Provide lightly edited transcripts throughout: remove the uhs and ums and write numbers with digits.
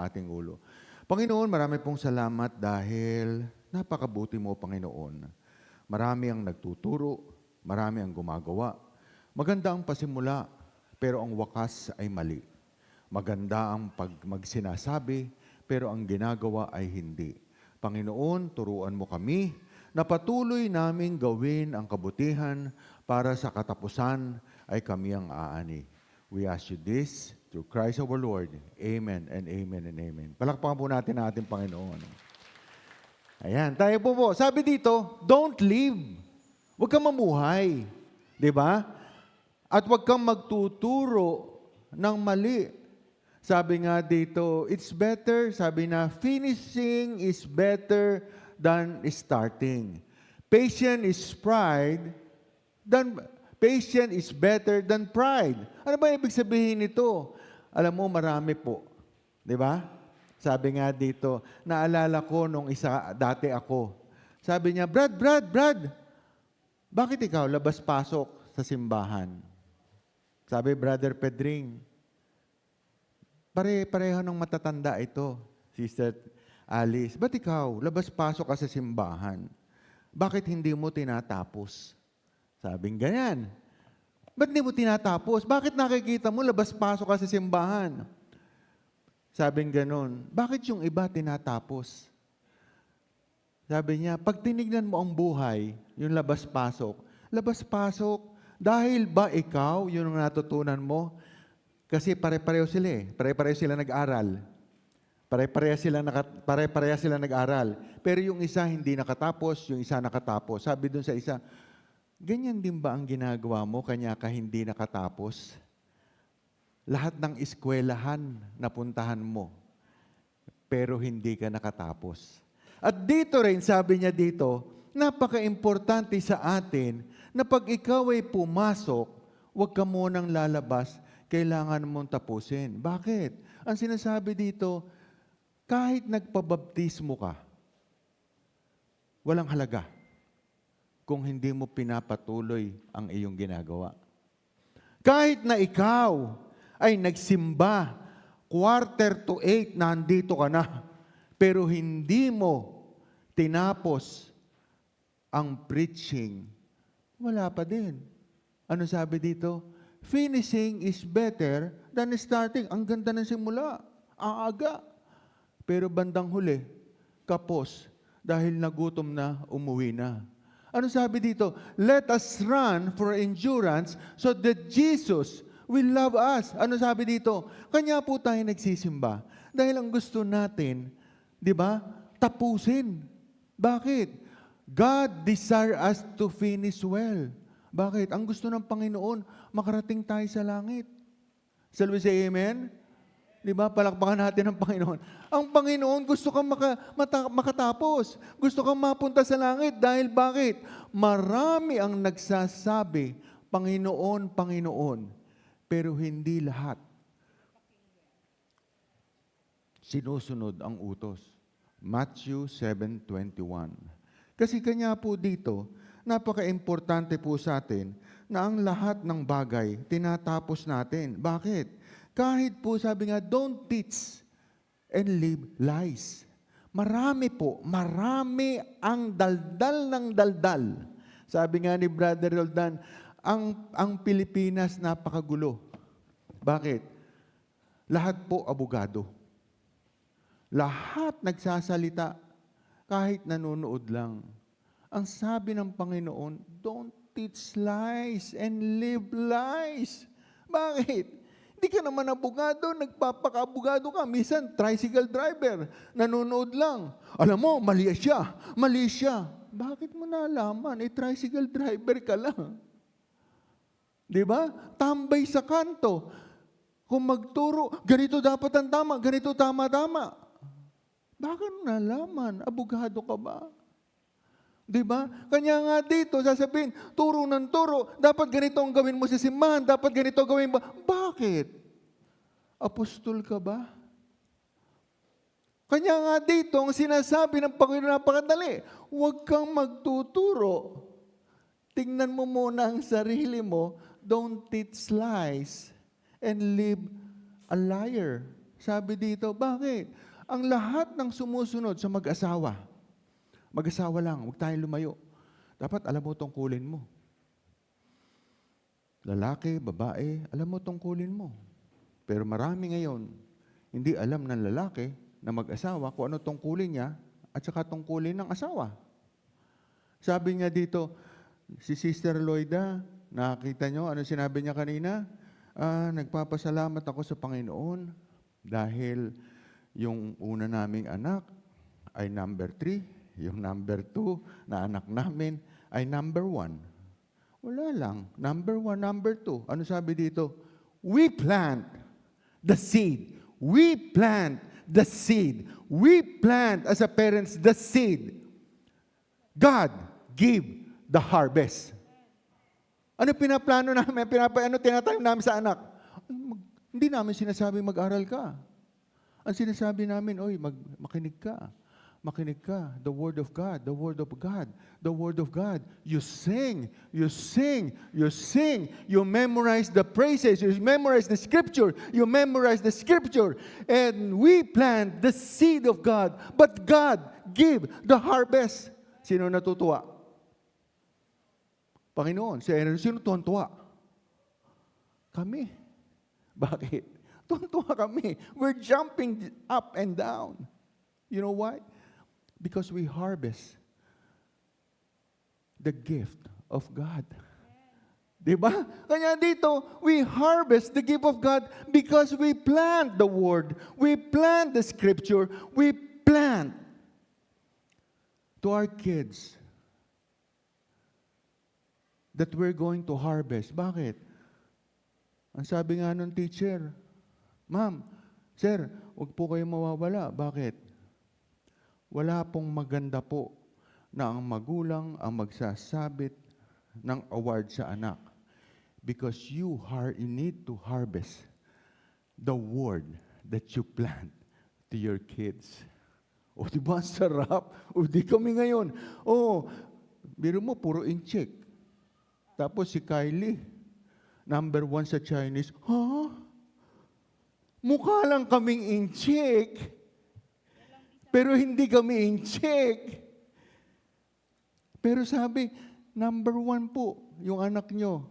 ating ulo. Panginoon, marami pong salamat dahil napakabuti mo, Panginoon. Marami ang nagtuturo, marami ang gumagawa. Maganda ang pasimula, pero ang wakas ay mali. Maganda ang magsinasabi, pero ang ginagawa ay hindi. Panginoon, turuan mo kami na patuloy naming gawin ang kabutihan para sa katapusan ay kami ang aani. We ask you this through Christ our Lord. Amen and amen and amen. Palakpakan po natin ang ating Panginoon. Ayan, tayo po. Sabi dito, don't live. Huwag kang mamuhay. Di ba? At huwag kang magtuturo ng mali. Sabi nga dito, it's better, sabi na, finishing is better than starting. Patient is better than pride. Ano ba ibig sabihin nito? Alam mo, marami po. Di ba? Sabi nga dito, naalala ko nung dati ako. Sabi niya, Brad, bakit ikaw labas-pasok sa simbahan? Sabi, Brother Pedring, pareho ng matatanda ito, Sister Alice. Ba't ikaw labas-pasok ka sa simbahan? Bakit hindi mo tinatapos? Sabing ganyan. Ba't hindi mo tinatapos? Bakit nakikita mo labas-pasok ka sa simbahan? Sabing ganon. Bakit yung iba tinatapos? Sabi niya, pag tinignan mo ang buhay, yung labas-pasok, dahil ba ikaw, yun ang natutunan mo? Kasi pare-pareho sila eh. Pare-pareho sila nag-aral. Pare-pareho sila nag-aral. Pero yung isa hindi nakatapos, yung isa nakatapos. Sabi dun sa isa, ganyan din ba ang ginagawa mo, kanya ka hindi nakatapos? Lahat ng eskwelahan napuntahan mo, pero hindi ka nakatapos. At dito rin, sabi niya dito, napaka-importante sa atin na pag ikaw ay pumasok, huwag ka munang lalabas, kailangan mong tapusin. Bakit? Ang sinasabi dito, kahit nagpabaptismo ka, walang halaga kung hindi mo pinapatuloy ang iyong ginagawa. Kahit na ikaw ay nagsimba, 7:45, nandito ka na, pero hindi mo tinapos ang preaching, wala pa din. Ano sabi dito? Finishing is better than starting. Ang ganda ng simula, aaga. Pero bandang huli, kapos, dahil nagutom na, umuwi na. Ano sabi dito? Let us run for endurance so that Jesus will love us. Ano sabi dito? Kanya po tayo nagsisimba. Dahil ang gusto natin, di ba, tapusin. Bakit? God desire us to finish well. Bakit? Ang gusto ng Panginoon, makarating tayo sa langit. Shall we say amen? Di ba? Palakpakan natin ang Panginoon. Ang Panginoon gusto kang makatapos. Gusto kang mapunta sa langit. Dahil bakit? Marami ang nagsasabi, Panginoon, Panginoon. Pero hindi lahat sinusunod ang utos. Matthew 7:21. Kasi kanya po dito, napaka-importante po sa atin na ang lahat ng bagay tinatapos natin. Bakit? Kahit po sabi nga, don't teach and live lies. Marami ang daldal ng daldal. Sabi nga ni Brother Roldan, ang Pilipinas napakagulo. Bakit? Lahat po abogado. Lahat nagsasalita kahit nanonood lang. Ang sabi ng Panginoon, don't teach lies and live lies. Bakit? Hindi ka naman abogado, nagpapaka-abogado ka. Minsan, tricycle driver, nanonood lang. Alam mo, mali siya. Bakit mo nalaman? Tricycle driver ka lang. Di ba? Tambay sa kanto. Kung magturo, ganito dapat ang tama, ganito tama-tama. Bakit mo nalaman? Abogado ka ba? Di ba? Kanya nga dito, sasabihin, turo ng turo, dapat ganito ang gawin mo sa simbahan, dapat ganito gawin mo. Bakit? Apostol ka ba? Kanya nga dito, ang sinasabi ng Panginoon napakadali, huwag kang magtuturo. Tingnan mo muna ang sarili mo, don't teach lies and live a liar. Sabi dito, bakit? Ang lahat ng sumusunod sa mag-asawa lang, huwag tayong lumayo. Dapat alam mo tungkulin mo. Lalaki, babae, alam mo tungkulin mo. Pero marami ngayon, hindi alam ng lalaki na mag-asawa kung ano tungkulin niya at saka tungkulin ng asawa. Sabi niya dito, si Sister Loida, nakita niyo ano sinabi niya kanina? Nagpapasalamat ako sa Panginoon dahil yung una naming anak ay number 3, yung number 2 na anak namin ay number 1. Wala lang. Number 1, number 2. Ano sabi dito? We plant the seed. We plant the seed. We plant as a parents the seed. God give the harvest. Ano pinaplano namin? Ano tinatanim namin sa anak? Hindi namin sinasabi mag-aral ka. Ang sinasabi namin, makinig ka. Makinig ka. The Word of God. The Word of God. The Word of God. You sing. You sing. You sing. You memorize the praises. You memorize the Scripture. You memorize the Scripture. And we plant the seed of God. But God give the harvest. Sino natutuwa? Panginoon. Sino tuwan-tuwa? Kami. Bakit? Tuwan-tuwa kami. We're jumping up and down. You know why? Because we harvest the gift of God. Diba? Kanya dito, we harvest the gift of God because we plant the Word. We plant the Scripture. We plant to our kids that we're going to harvest. Bakit? Ang sabi nga ng teacher, Ma'am, Sir, huwag po kayo mawawala. Bakit? Wala pong maganda po na ang magulang ang magsasabit ng award sa anak. Because you need to harvest the word that you plant to your kids. O diba, ang sarap? O di kami ngayon. Biro mo, puro incheck. Tapos si Kylie, number 1 sa Chinese, mukha lang kaming incheck. Pero hindi kami in-check. Pero sabi, number 1 po, yung anak nyo.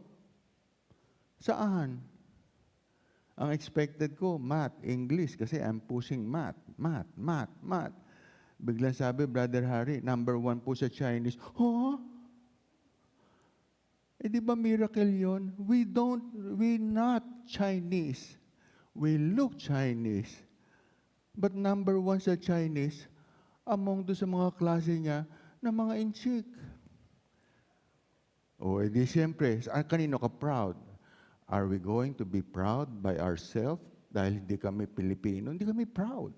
Saan? Ang expected ko, math, English, kasi I'm pushing math. Biglang sabi, Brother Harry, number 1 po sa Chinese. Di ba miracle yon? We not Chinese. We look Chinese. But number 1 sa Chinese, among do sa mga klase niya, na mga inchik. Edi siyempre, kanino ka proud? Are we going to be proud by ourselves? Dahil hindi kami Pilipino? Hindi kami proud.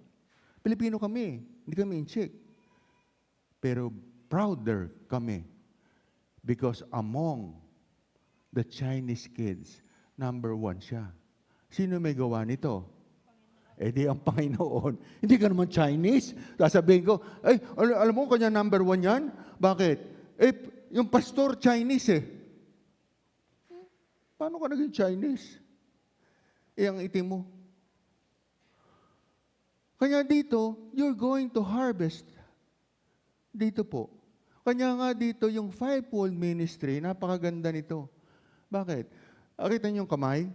Pilipino kami, hindi kami inchik. Pero prouder kami. Because among the Chinese kids, number 1 siya. Sino may gawa nito? Di ang Panginoon. Hindi ka naman Chinese. Sasabihin ko, alam mo, kanya number 1 yan? Bakit? Yung pastor Chinese Paano ka naging Chinese? Ang itim mo. Kanya dito, you're going to harvest. Dito po. Kanya nga dito, yung fivefold ministry, napakaganda nito. Bakit? Nakita niyo yung kamay?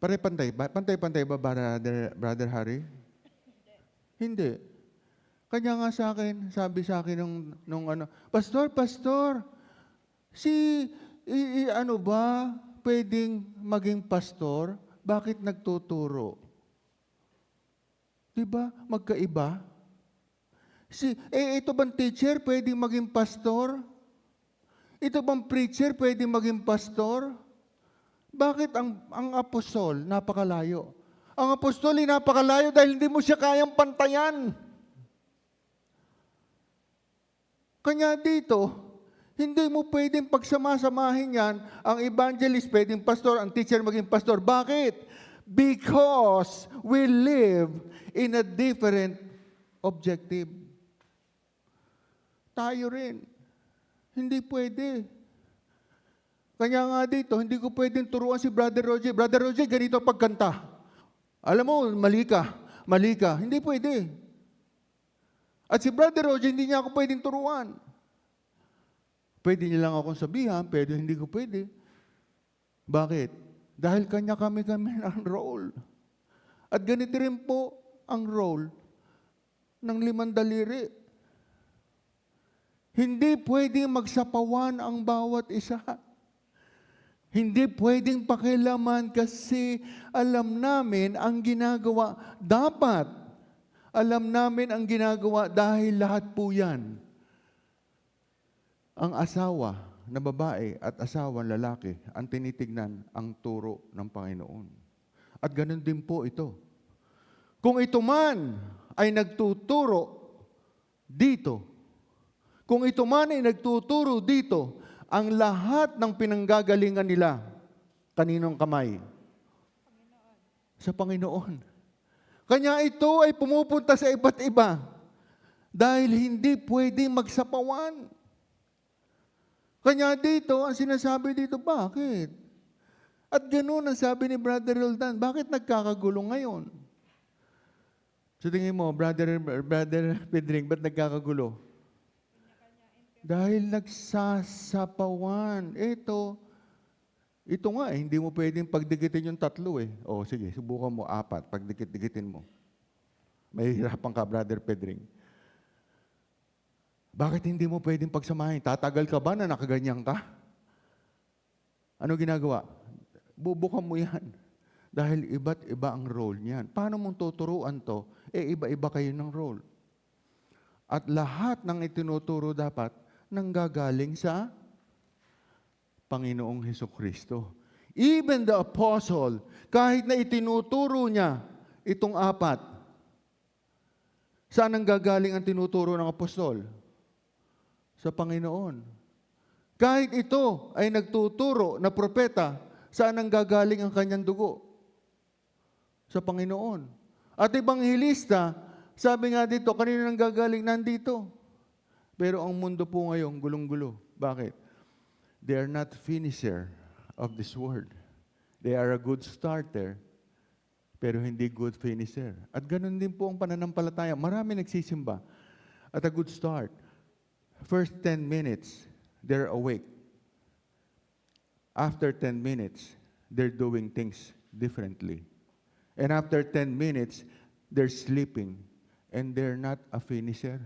Pare-pantay ba? Pantay-pantay ba, Brother Harry? Hindi. Kanya nga sa akin, sabi sa akin nung Pastor, ano ba, pwedeng maging pastor? Bakit nagtuturo? Diba? Magkaiba? Ito bang teacher, pwedeng maging pastor? Ito bang preacher, pwedeng maging pastor? Bakit ang apostol napakalayo? Ang apostol ay napakalayo dahil hindi mo siya kayang pantayan. Kanya dito, hindi mo pwedeng pagsama-samahin yan, ang evangelist pwedeng pastor, ang teacher maging pastor. Bakit? Because we live in a different objective. Tayo rin. Hindi pwede. Kanya nga dito, hindi ko pwedeng turuan si Brother Roger. Brother Roger, ganito pagkanta. Alam mo, mali ka. Hindi pwede. At si Brother Roger, hindi niya ako pwedeng turuan. Pwede niya lang akong sabihan, pero hindi ko pwede. Bakit? Dahil kanya kami ang role. At ganito rin po ang role ng 5 daliri. Hindi pwedeng magsapawan ang bawat isa. Hindi pwedeng pakilaman kasi alam namin ang ginagawa. Dapat alam namin ang ginagawa dahil lahat po yan. Ang asawa na babae at asawang lalaki ang tinitignan ang turo ng Panginoon. At ganun din po ito. Kung ito man ay nagtuturo dito, kung ito man ay nagtuturo dito, ang lahat ng pinanggagalingan nila, kaninong kamay? Sa Panginoon. Kanya ito ay pumupunta sa iba't iba dahil hindi pwede magsapawan. Kanya dito, ang sinasabi dito, bakit? At ganoon ang sabi ni Brother Roldan, bakit nagkakagulo ngayon? So tingin mo, Brother Pedring, ba't nagkakagulo? Dahil nagsasapawan. Ito nga, hindi mo pwedeng pagdikitin yung 3 eh. O sige, subukan mo 4, pagdikit-dikitin mo. Mahihirapan ka, Brother Pedring. Bakit hindi mo pwedeng pagsamahin? Tatagal ka ba na nakaganyan ka? Ano ginagawa? Bubukan mo yan. Dahil iba't iba ang role niyan. Paano mong tuturuan to? Iba-iba kayo ng role. At lahat ng itinuturo dapat nanggagaling sa Panginoong Hesukristo. Even the apostle, kahit na itinuturo niya itong 4, saan nanggagaling ang tinuturo ng apostol? Sa Panginoon. Kahit ito ay nagtuturo na propeta, saan nanggagaling ang kanyang dugo? Sa Panginoon. At ebanghelista, sabi nga dito, kanino nanggagaling? Nandito. Pero ang mundo po ngayon, gulong-gulo. Bakit? They are not finisher of this word. They are a good starter, pero hindi good finisher. At ganun din po ang pananampalataya. Marami nagsisimba. At a good start. First 10 minutes, they're awake. After 10 minutes, they're doing things differently. And after 10 minutes, they're sleeping. And they're not a finisher.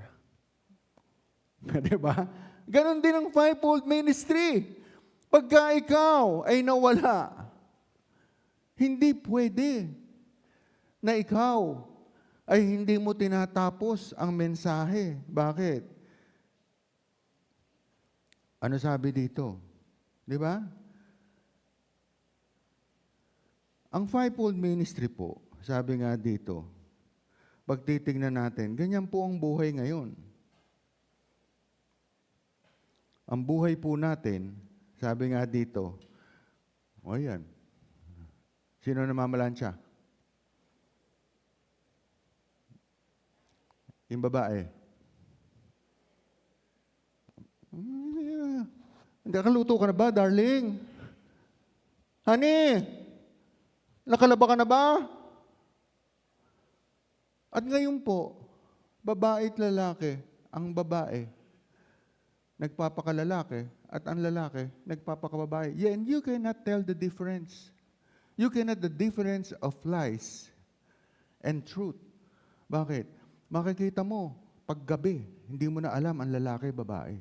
Diba? Ganon din ang fivefold ministry. Pagka ikaw ay nawala, hindi pwede na ikaw ay hindi mo tinatapos ang mensahe. Bakit? Ano sabi dito? Di ba? Ang fivefold ministry po, sabi nga dito, pag titignan natin, ganyan po ang buhay ngayon. Ang buhay po natin, sabi nga dito, o yan, sino namamalansya? Yung babae. Nakakaluto ka na ba, darling? Honey, nakalaba ka na ba? At ngayon po, babae at lalaki, ang babae, nagpapakalalaki, at ang lalaki, nagpapakababae. Yeah, and you cannot tell the difference. You cannot the difference of lies and truth. Bakit? Makikita mo, paggabi, hindi mo na alam ang lalaki, babae.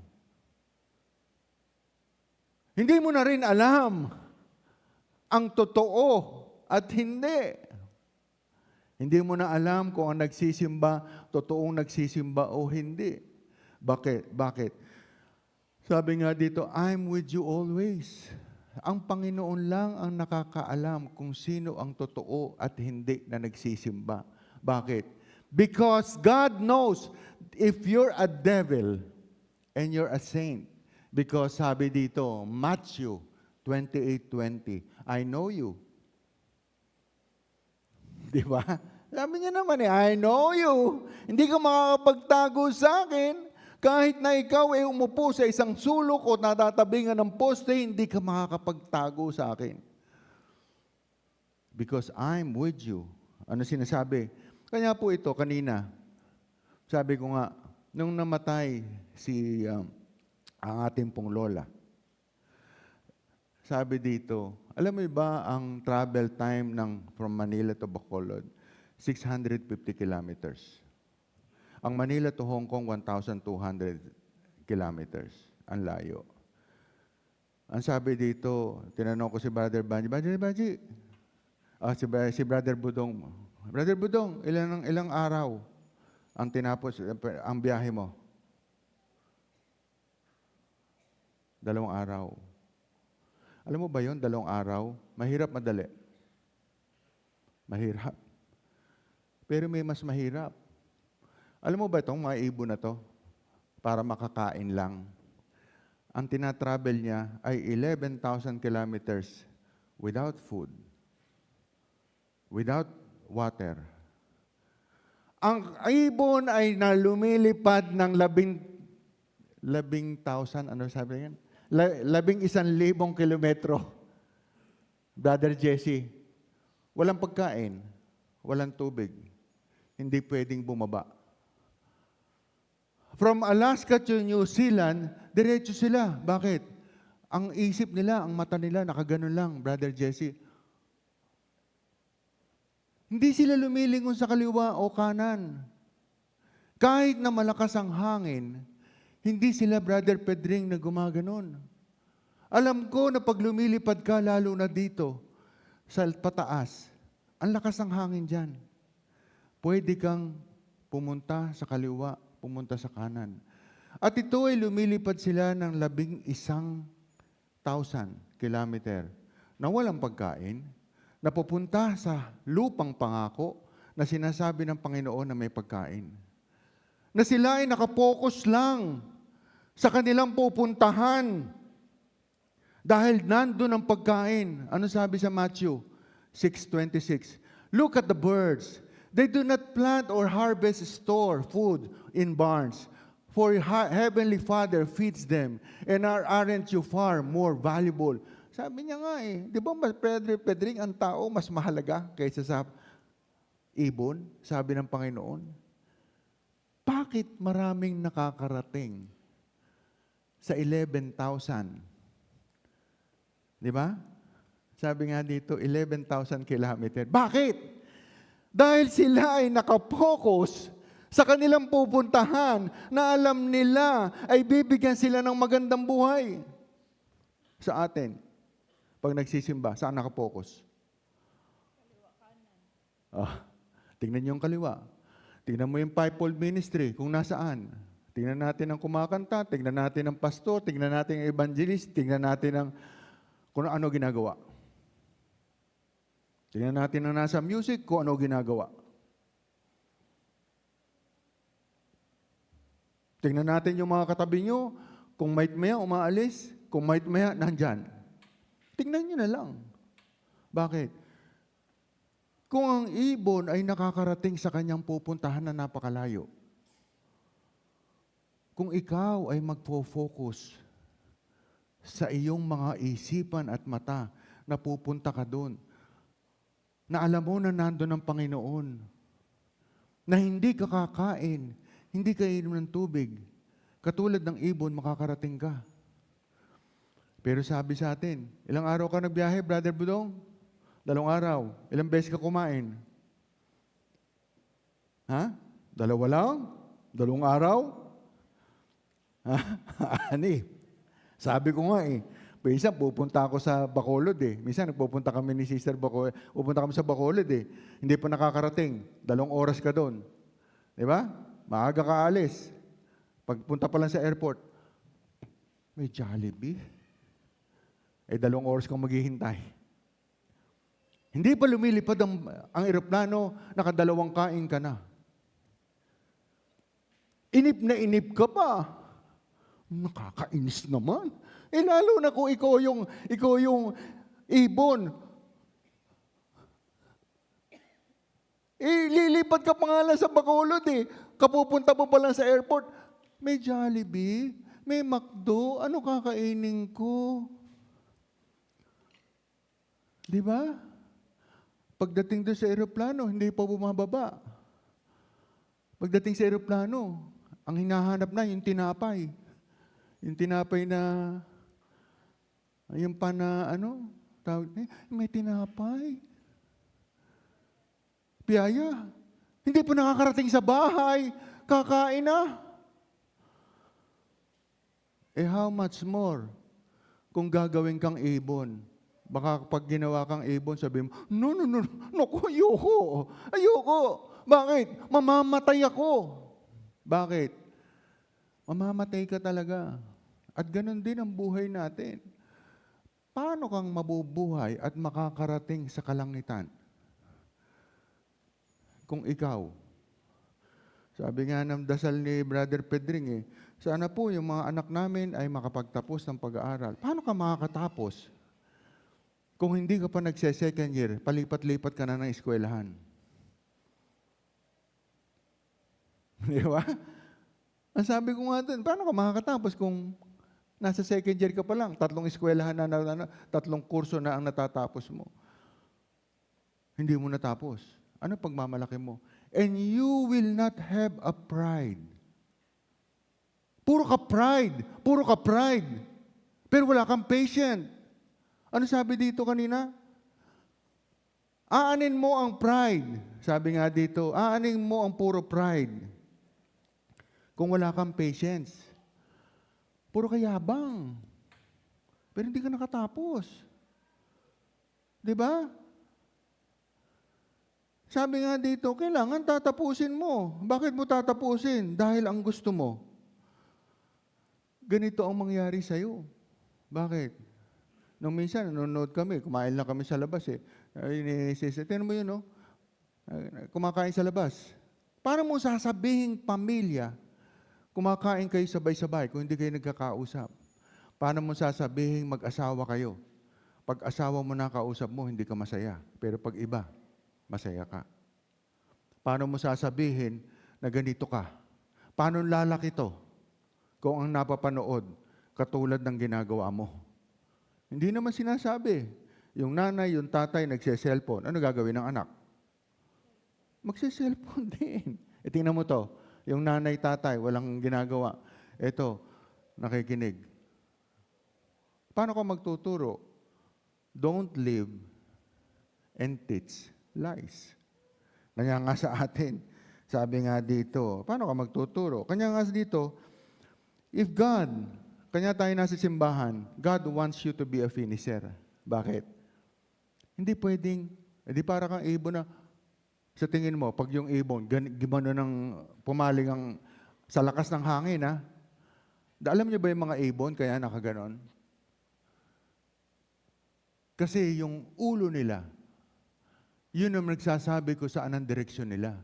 Hindi mo na rin alam ang totoo at hindi. Hindi mo na alam kung ang nagsisimba, totoong nagsisimba o hindi. Bakit? Sabi nga dito, I'm with you always. Ang Panginoon lang ang nakakaalam kung sino ang totoo at hindi na nagsisimba. Bakit? Because God knows if you're a devil and you're a saint. Because sabi dito, Matthew 28:20, I know you. Di ba? Sabi niya naman I know you. Hindi ka makakapagtago sa akin. Kahit na ikaw ay umupo sa isang sulok o natatabingan ng poste, hindi ka makakapagtago sa akin. Because I'm with you. Ano sinasabi? Kaya po ito, kanina, sabi ko nga, nung namatay ang ating pong lola, sabi dito, alam mo ba ang travel time from Manila to Bacolod? 650 kilometers. Ang Manila to Hong Kong, 1,200 kilometers. Ang layo. Ang sabi dito, tinanong ko si Brother Banji, si Brother Budong, Brother Budong, ilang araw ang tinapos, ang biyahe mo? 2 araw. Alam mo ba yon, 2 araw? Mahirap, madali? Mahirap. Pero may mas mahirap. Alam mo ba itong mga ibon na to? Para makakain lang. Ang tinatravel niya ay 11,000 kilometers without food, without water. Ang ibon ay lumilipad ng 11,000, ano sabi yan? 11,000 kilometro. Brother Jesse, walang pagkain, walang tubig, hindi pwedeng bumaba. From Alaska to New Zealand, diretso sila. Bakit? Ang isip nila, ang mata nila, nakaganon lang, Brother Jesse. Hindi sila lumilingon sa kaliwa o kanan. Kahit na malakas ang hangin, hindi sila, Brother Pedring, na gumaganon. Alam ko na pag lumilipad ka, lalo na dito, sa pataas, ang lakas ng hangin dyan. Pwede kang pumunta sa kaliwa, pumunta sa kanan. At ito ay lumilipad sila ng 11,000 kilometer na walang pagkain, na pupunta sa lupang pangako na sinasabi ng Panginoon na may pagkain. Na sila ay nakapokus lang sa kanilang pupuntahan dahil nandun ang pagkain. Ano sabi sa Matthew 6:26? Look at the birds. They do not plant or harvest store food in barns, for Heavenly Father feeds them, and aren't you far more valuable? Sabi niya nga di ba, Pedring, ang tao mas mahalaga kaysa sa ibon? Sabi ng Panginoon. Bakit maraming nakakarating sa 11,000? Di ba? Sabi nga dito, 11,000 kilometer. Bakit? Dahil sila ay nakapokus sa kanilang pupuntahan na alam nila ay bibigyan sila ng magandang buhay. Sa atin, pag nagsisimba, saan nakapokus? Tingnan niyo yung kaliwa. Tingnan mo yung fivefold ministry, kung nasaan. Tingnan natin ang kumakanta, tingnan natin ang pastor, tingnan natin ang evangelist, tingnan natin ang kung ano ginagawa. Tingnan natin ang nasa music, kung ano ginagawa. Tingnan natin yung mga katabi nyo, kung maya umaalis, kung maya nandyan. Tingnan nyo na lang. Bakit? Kung ang ibon ay nakakarating sa kanyang pupuntahan na napakalayo, kung ikaw ay magpo-focus sa iyong mga isipan at mata na pupunta ka doon, na alam mo na nandun ang Panginoon, na hindi ka kakain, hindi ka inom ng tubig, katulad ng ibon, makakarating ka. Pero sabi sa atin, ilang araw ka nagbiyahe, Brother Budong? 2 araw. Ilang beses ka kumain? 2 lang? 2 araw? Ani? Sabi ko nga minsan pupunta ako sa Bacolod Minsan nagpupunta kami ni Sister Bacolod, pupunta kami sa Bacolod Hindi pa nakakarating. 2 oras ka doon. Di ba? Maaga ka alis. Pagpunta pa lang sa airport, may Jollibee. 2 oras kang maghihintay. Hindi pa lumilipad ang eroplano, nakadalawang kain ka na. Inip ka pa. Nakakainis naman. Lalo na kung ikaw yung ibon. Lilipat ka pa nga lang sa Bacolod Kapupunta mo pa lang sa airport, may Jollibee, may McDo, ano kakainin ko? Di ba? Pagdating doon sa eroplano, hindi pa bumababa. Pagdating sa eroplano, ang hinahanap na yung tinapay. Yung tinapay na, yung tawag, may tinapay. Biyaya. Hindi pa nakakarating sa bahay. Kakain na. How much more kung gagawin kang ibon? Baka pag ginawa kang ibon, sabi mo, no, naku, ayoko. Bakit? Mamamatay ako. Bakit? Mamamatay ka talaga. At ganun din ang buhay natin. Paano kang mabubuhay at makakarating sa kalangitan? Kung ikaw, sabi nga ng dasal ni Brother Pedring, sana po yung mga anak namin ay makapagtapos ng pag-aaral. Paano ka makakatapos? Kung hindi ka pa nagse-second year, palipat-lipat ka na ng eskwelahan. Di ba? Ang sabi ko nga doon, paano ka makakatapos kung nasa second year ka pa lang, 3 eskwelahan na, 3 kurso na ang natatapos mo. Hindi mo natapos. Ano pagmamalaki mo? And you will not have a pride. Puro ka pride. Pero wala kang patient. Ano sabi dito kanina? Aanin mo ang pride. Sabi nga dito, aanin mo ang puro pride. Kung wala kang patience. Puro kayabang. Pero hindi ka nakatapos. Di ba? Sabi nga dito, kailangan tatapusin mo. Bakit mo tatapusin? Dahil ang gusto mo. Ganito ang mangyari sa'yo. Bakit? Nung minsan, nanonood kami, kumain lang kami sa labas tinan mo yun, no? Kumakain sa labas. Paano mo sasabihin pamilya, kumakain kayo sabay-sabay kung hindi kayo nagkakausap? Paano mo sasabihin mag-asawa kayo? Pag asawa mo na kausap mo, hindi ka masaya. Pero pag iba, masaya ka. Paano mo sasabihin na ganito ka? Paano lalaki to kung ang napapanood katulad ng ginagawa mo? Hindi naman sinasabi. Yung nanay, yung tatay, nagse-cellphone. Ano gagawin ng anak? Magse-cellphone din. Tingnan mo to. Yung nanay, tatay, walang ginagawa. Ito, nakikinig. Paano ka magtuturo? Don't live and teach lies. Kanya nga sa atin, sabi nga dito, paano ka magtuturo? Kanya nga dito, if God, kanya tayo nasa simbahan, God wants you to be a finisher. Bakit? Hindi pwedeng, hindi para kang ibon na, sa tingin mo, pag yung ibon, gimano nang pumaling ang, sa lakas ng hangin, ha? Alam niyo ba yung mga ibon, kaya nakaganon? Kasi yung ulo nila, yun ang nagsasabi ko saan ang direksyon nila.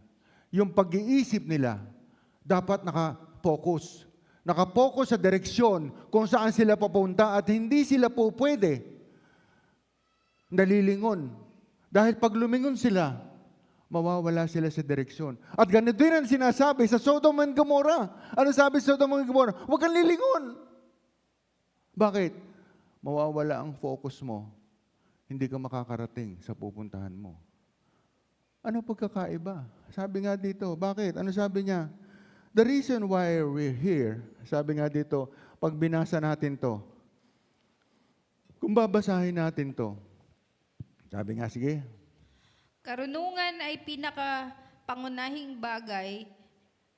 Yung pag-iisip nila, dapat naka-focus. Naka-focus sa direksyon kung saan sila papunta at hindi sila po pwede nalilingon. Dahil pag lumingon sila, mawawala sila sa direksyon. At ganito din ang sinasabi sa Sodom and Gomorrah. Ano sabi sa Sodom and Gomorrah? Huwag kang lilingon. Bakit? Mawawala ang focus mo. Hindi ka makakarating sa pupuntahan mo. Ano pagkakaiba? Sabi nga dito, bakit? Ano sabi niya? The reason why we're here, sabi nga dito, pag binasa natin to, kung babasahin natin to, sabi nga, sige. Karunungan ay pinakapangunahing bagay,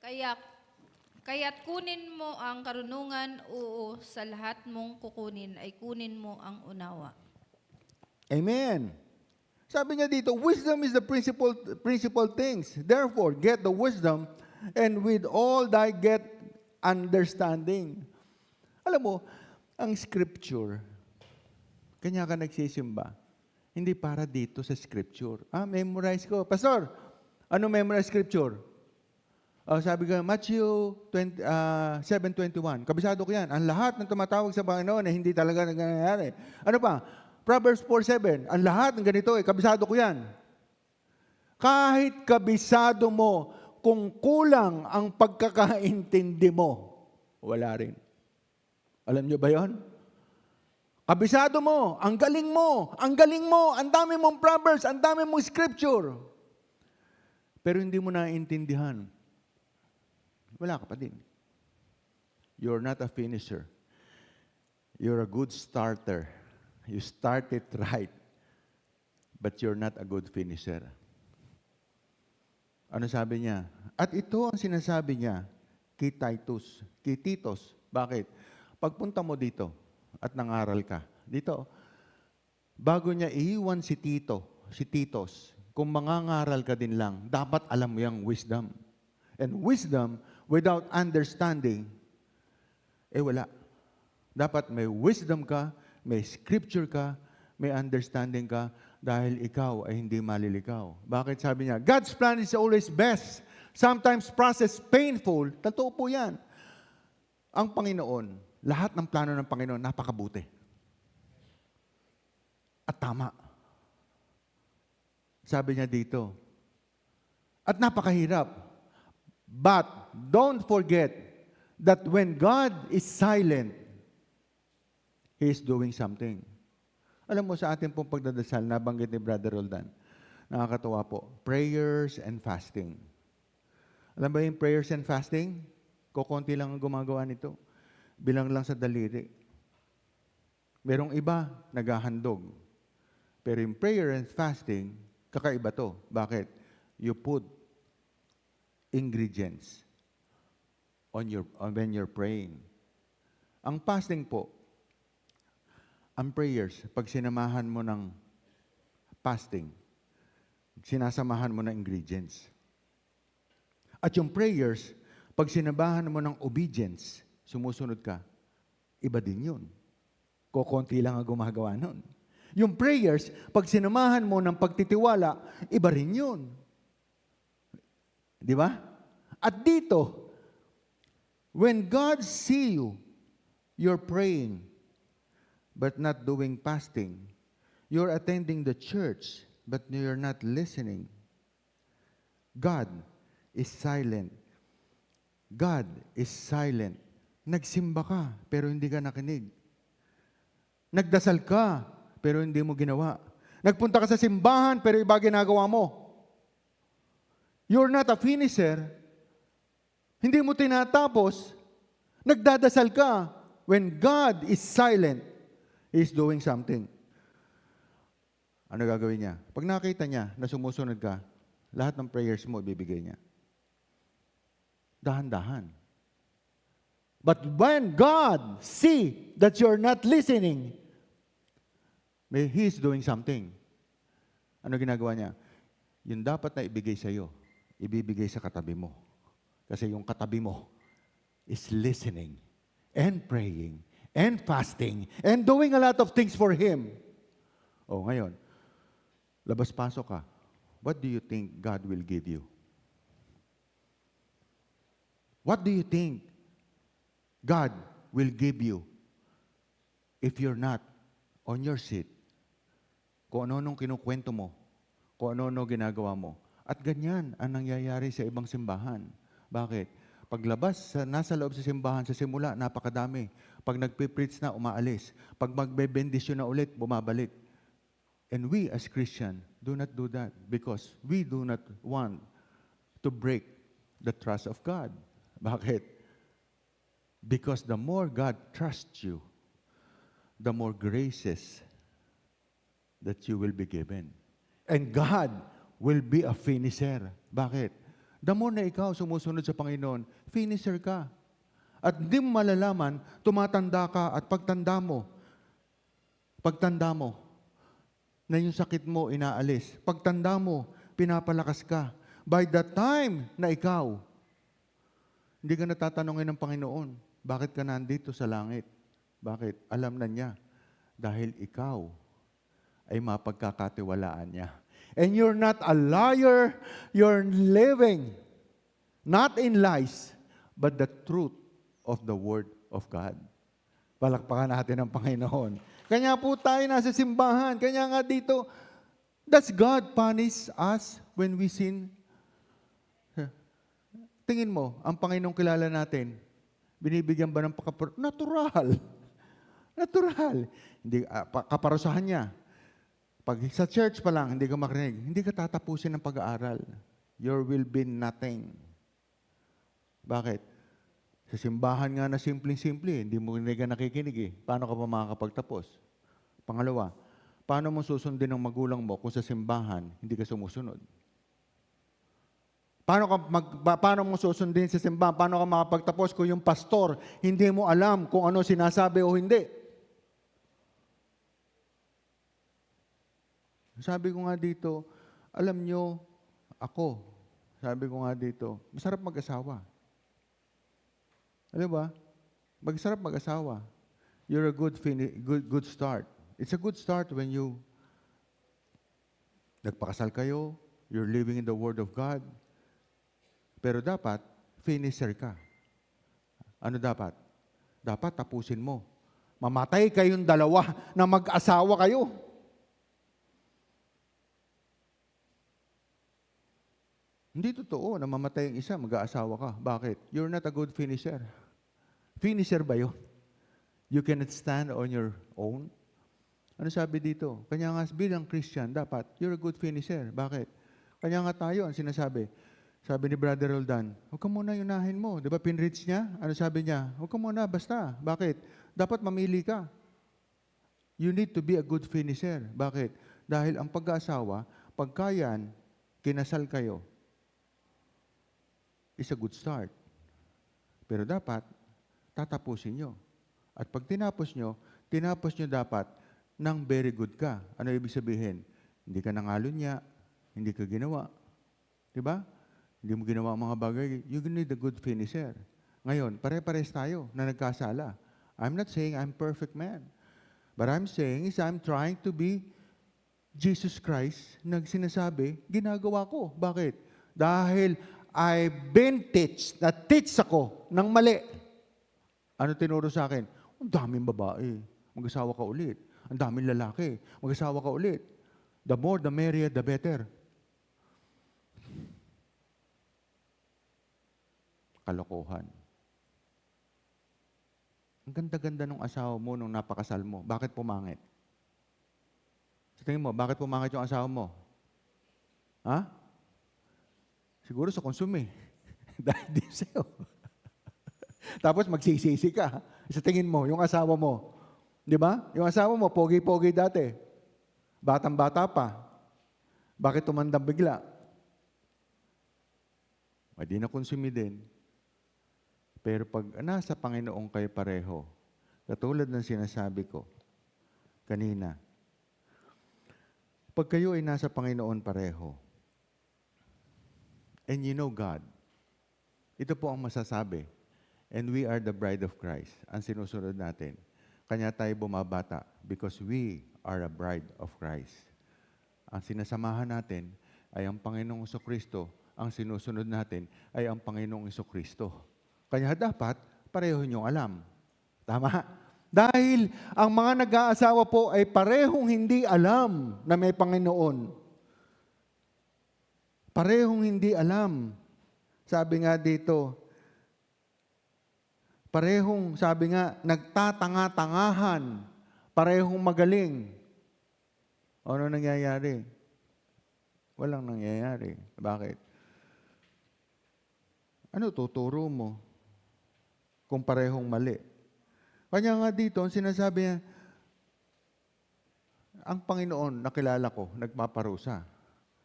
kaya't kunin mo ang karunungan, oo, sa lahat mong kukunin ay kunin mo ang unawa. Amen. Sabi niya dito, wisdom is the principal things. Therefore, get the wisdom, and with all thy get understanding. Alam mo, ang scripture, kanya ka nagsisimba, hindi para dito sa scripture. Memorize ko. Pastor, ano memorize scripture? Sabi ko, Matthew 7:21. Kabisado ko yan. Ang lahat ng tumatawag sa Panginoon ay hindi talaga nangyayari. Ano pa? Proverbs 4:7. Ang lahat ng ganito, kabisado ko yan. Kahit kabisado mo, kung kulang ang pagkakaintindi mo, wala rin. Alam niyo ba yon? Kabisado mo, ang galing mo, ang galing mo, ang dami mong proverbs, ang dami mong scripture. Pero hindi mo naiintindihan. Wala ka pa din. You're not a finisher. You're a good starter. You start it right. But you're not a good finisher. Ano sabi niya? At ito ang sinasabi niya kay Titus. Bakit? Pagpunta mo dito at nangaral ka, dito, bago niya iiwan si Titos, kung mangangaral ka din lang, dapat alam mo yung wisdom. And wisdom, without understanding, wala. Dapat may wisdom ka, may scripture ka, may understanding ka, dahil ikaw ay hindi maliligaw. Bakit sabi niya? God's plan is always best. Sometimes process painful. Totoo po yan. Ang Panginoon, lahat ng plano ng Panginoon, napakabuti. At tama. Sabi niya dito. At napakahirap. But don't forget that when God is silent, He is doing something. Alam mo, sa ating pong pagdadasal, nabanggit ni Brother Roldan, nakakatuwa po, prayers and fasting. Alam ba yung prayers and fasting? Kukunti lang ang gumagawa nito. Bilang lang sa daliri. Merong iba, naghahandog. Pero yung prayer and fasting, kakaiba to. Bakit? You put ingredients on when you're praying. Ang fasting po, ang prayers, pag sinamahan mo ng fasting, sinasamahan mo ng ingredients. At yung prayers, pag sinabahan mo ng obedience, sumusunod ka, iba din yun. Kukunti lang ang gumagawa nun. Yung prayers, pag sinamahan mo ng pagtitiwala, iba rin yun. Di ba? At dito, when God see you, you're praying, but not doing fasting. You're attending the church, but you're not listening. God is silent. God is silent. Nagsimba ka, pero hindi ka nakinig. Nagdasal ka, pero hindi mo ginawa. Nagpunta ka sa simbahan, pero iba ginagawa mo. You're not a finisher. Hindi mo tinatapos. Nagdadasal ka. When God is silent, He is doing something. Ano gagawin niya? Pag nakita niya na sumusunod ka, lahat ng prayers mo ibibigay niya. Dahan-dahan. But when God see that you're not listening, He is doing something. Ano ginagawa niya? Yung dapat na ibigay sa iyo, ibibigay sa katabi mo. Kasi yung katabi mo is listening and praying and fasting, and doing a lot of things for Him. Oh, ngayon, labas-pasok ka. What do you think God will give you? What do you think God will give you if you're not on your seat? Kung ano-anong kinukwento mo, kung ano-ano ginagawa mo. At ganyan ang nangyayari sa ibang simbahan. Bakit? Paglabas, nasa loob sa simbahan, sa simula, napakadami. Pag nagpipreach na, umaalis. Pag magbebendisyon na ulit, bumabalik. And we as Christian do not do that because we do not want to break the trust of God. Bakit? Because the more God trusts you, the more graces that you will be given. And God will be a finisher. Bakit? The more na ikaw sumusunod sa Panginoon, finisher ka. At hindi mo malalaman, tumatanda ka at pagtanda mo, na yung sakit mo inaalis. Pagtanda mo, pinapalakas ka. By the time na ikaw, hindi ka natatanungin ng Panginoon, bakit ka nandito sa langit? Bakit? Alam na niya. Dahil ikaw ay mapagkakatiwalaan niya. And you're not a liar, you're living, not in lies, but the truth of the Word of God. Palakpakan natin ang Panginoon. Kanya po tayo nasa simbahan. Kanya nga dito, does God punish us when we sin? Tingin mo, ang Panginoong kilala natin, binibigyan ba ng natural? Natural. Hindi, kaparusahan niya. Pag sa church pa lang, hindi ka makarinig, hindi ka tatapusin ng pag-aaral. Your will be nothing. Bakit? Sa simbahan nga na simpleng-simple, hindi mo hindi ka nakikinig eh. Paano ka pa makakapagtapos? Pangalawa, paano mo susundin ng magulang mo kung sa simbahan hindi ka sumusunod? Paano mo susundin sa simbahan? Paano ka makapagtapos kung yung pastor hindi mo alam kung ano sinasabi o hindi? Sabi ko nga dito, alam nyo, sabi ko nga dito, masarap mag-asawa. Alam ba? Masarap mag-asawa. You're a good start. It's a good start when you nagpakasal kayo, you're living in the Word of God. Pero dapat, finisher ka. Ano dapat? Dapat tapusin mo. Mamatay kayong dalawa na mag-asawa kayo. Hindi totoo na mamatay ang isa, mag-aasawa ka. Bakit? You're not a good finisher. Finisher ba yun? You cannot stand on your own? Ano sabi dito? Kanya nga bilang Christian, dapat you're a good finisher. Bakit? Kanya nga tayo ang sinasabi. Sabi ni Brother Roldan, huwag ka muna yunahin mo. Di ba pinreach niya? Ano sabi niya? Huwag ka muna, basta. Bakit? Dapat mamili ka. You need to be a good finisher. Bakit? Dahil ang pag-aasawa, pagka yan, kinasal kayo, is a good start. Pero dapat, tatapusin nyo. At pag tinapos nyo dapat ng very good ka. Ano ibig sabihin? Hindi ka nangalunya, hindi ka ginawa. Diba? Hindi mo ginawa ang mga bagay. You need a good finisher. Ngayon, pare-pares tayo na nagkasala. I'm not saying I'm perfect man. But I'm saying is I'm trying to be Jesus Christ na sinasabi, ginagawa ko. Bakit? Dahil I've been na-teach ako ng mali. Ano tinuro sa akin? Ang daming babae. Mag-asawa ka ulit. Ang daming lalaki. Mag-asawa ka ulit. The more, the merrier, the better. Kalokohan. Ang ganda-ganda ng asawa mo nung napakasal mo. Bakit pumangit? Sa tingin mo, bakit pumangit yung asawa mo? Ha? Siguro sa konsume. Dahil di sa'yo. Tapos magsisisi ka. Sa tingin mo, yung asawa mo. Di ba? Yung asawa mo, pogi-pogi dati. Batang-bata pa. Bakit tumandang bigla? Di na konsumi din. Pero pag nasa Panginoon kayo pareho, katulad ng sinasabi ko kanina, pag kayo ay nasa Panginoon pareho, and you know God, ito po ang masasabi, and we are the bride of Christ, ang sinusunod natin. Kanya tayo bumabata because we are a bride of Christ. Ang sinasamahan natin ay ang Panginoong Jesucristo, ang sinusunod natin ay ang Panginoong Jesucristo. Kanya dapat, pareho niyong alam. Tama? Dahil ang mga nag-aasawa po ay parehong hindi alam na may Panginoon. Parehong hindi alam. Sabi nga dito, parehong, sabi nga, nagtatanga-tangahan. Parehong magaling. Ano nangyayari? Walang nangyayari. Bakit? Ano tuturo mo? Kung parehong mali. Kanya nga dito, ang sinasabi niya, ang Panginoon, nakilala ko, nagpaparusa.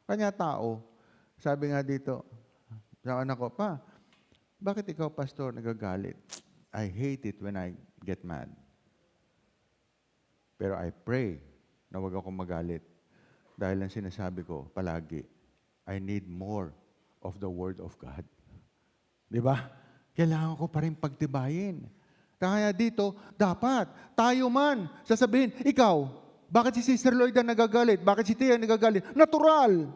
Kanya tao, sabi nga dito, sa anak ko, pa, bakit ikaw, pastor, nagagalit? I hate it when I get mad. Pero I pray na huwag akong magalit. Dahil ang sinasabi ko palagi, I need more of the Word of God. Di ba? Kailangan ko pa rin pagtibayin. Kaya dito, dapat, tayo man, sasabihin, ikaw, bakit si Sister Lloyd ang nagagalit? Bakit si Tia nagagalit? Natural!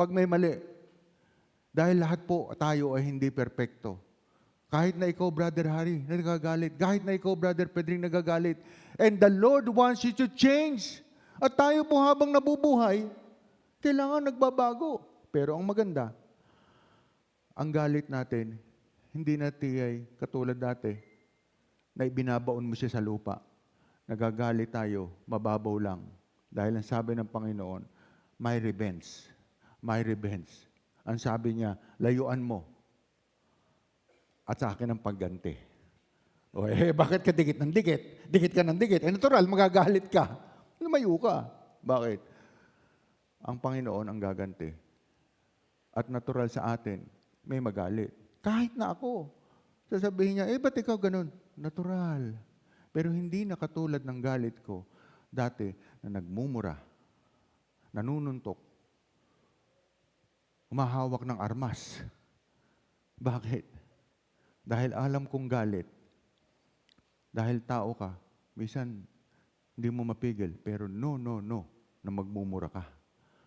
Pag may mali. Dahil lahat po tayo ay hindi perpekto. Kahit na ikaw, Brother Harry, nagagalit. Kahit na ikaw, Brother Pedring, nagagalit. And the Lord wants you to change. At tayo po habang nabubuhay, kailangan nagbabago. Pero ang maganda, ang galit natin, hindi na tiyay katulad dati na ibinabaon mo siya sa lupa. nagagalit tayo, mababaw lang. Dahil ang sabi ng Panginoon, my revenge. My revenge. Ang sabi niya, layuan mo at sa akin ang pagganti. O bakit ka dikit ng dikit? Dikit ka ng dikit. Natural, magagalit ka. Lumayo ka. Bakit? Ang Panginoon ang gaganti. At natural sa atin, may magalit. Kahit na ako. Sasabihin niya, ba't ikaw ganun? Natural. Pero hindi na katulad ng galit ko dati na nagmumura, nanununtok, humahawak ng armas. Bakit? Dahil alam kong galit. Dahil tao ka, minsan hindi mo mapigil. Pero no, na magmumura ka.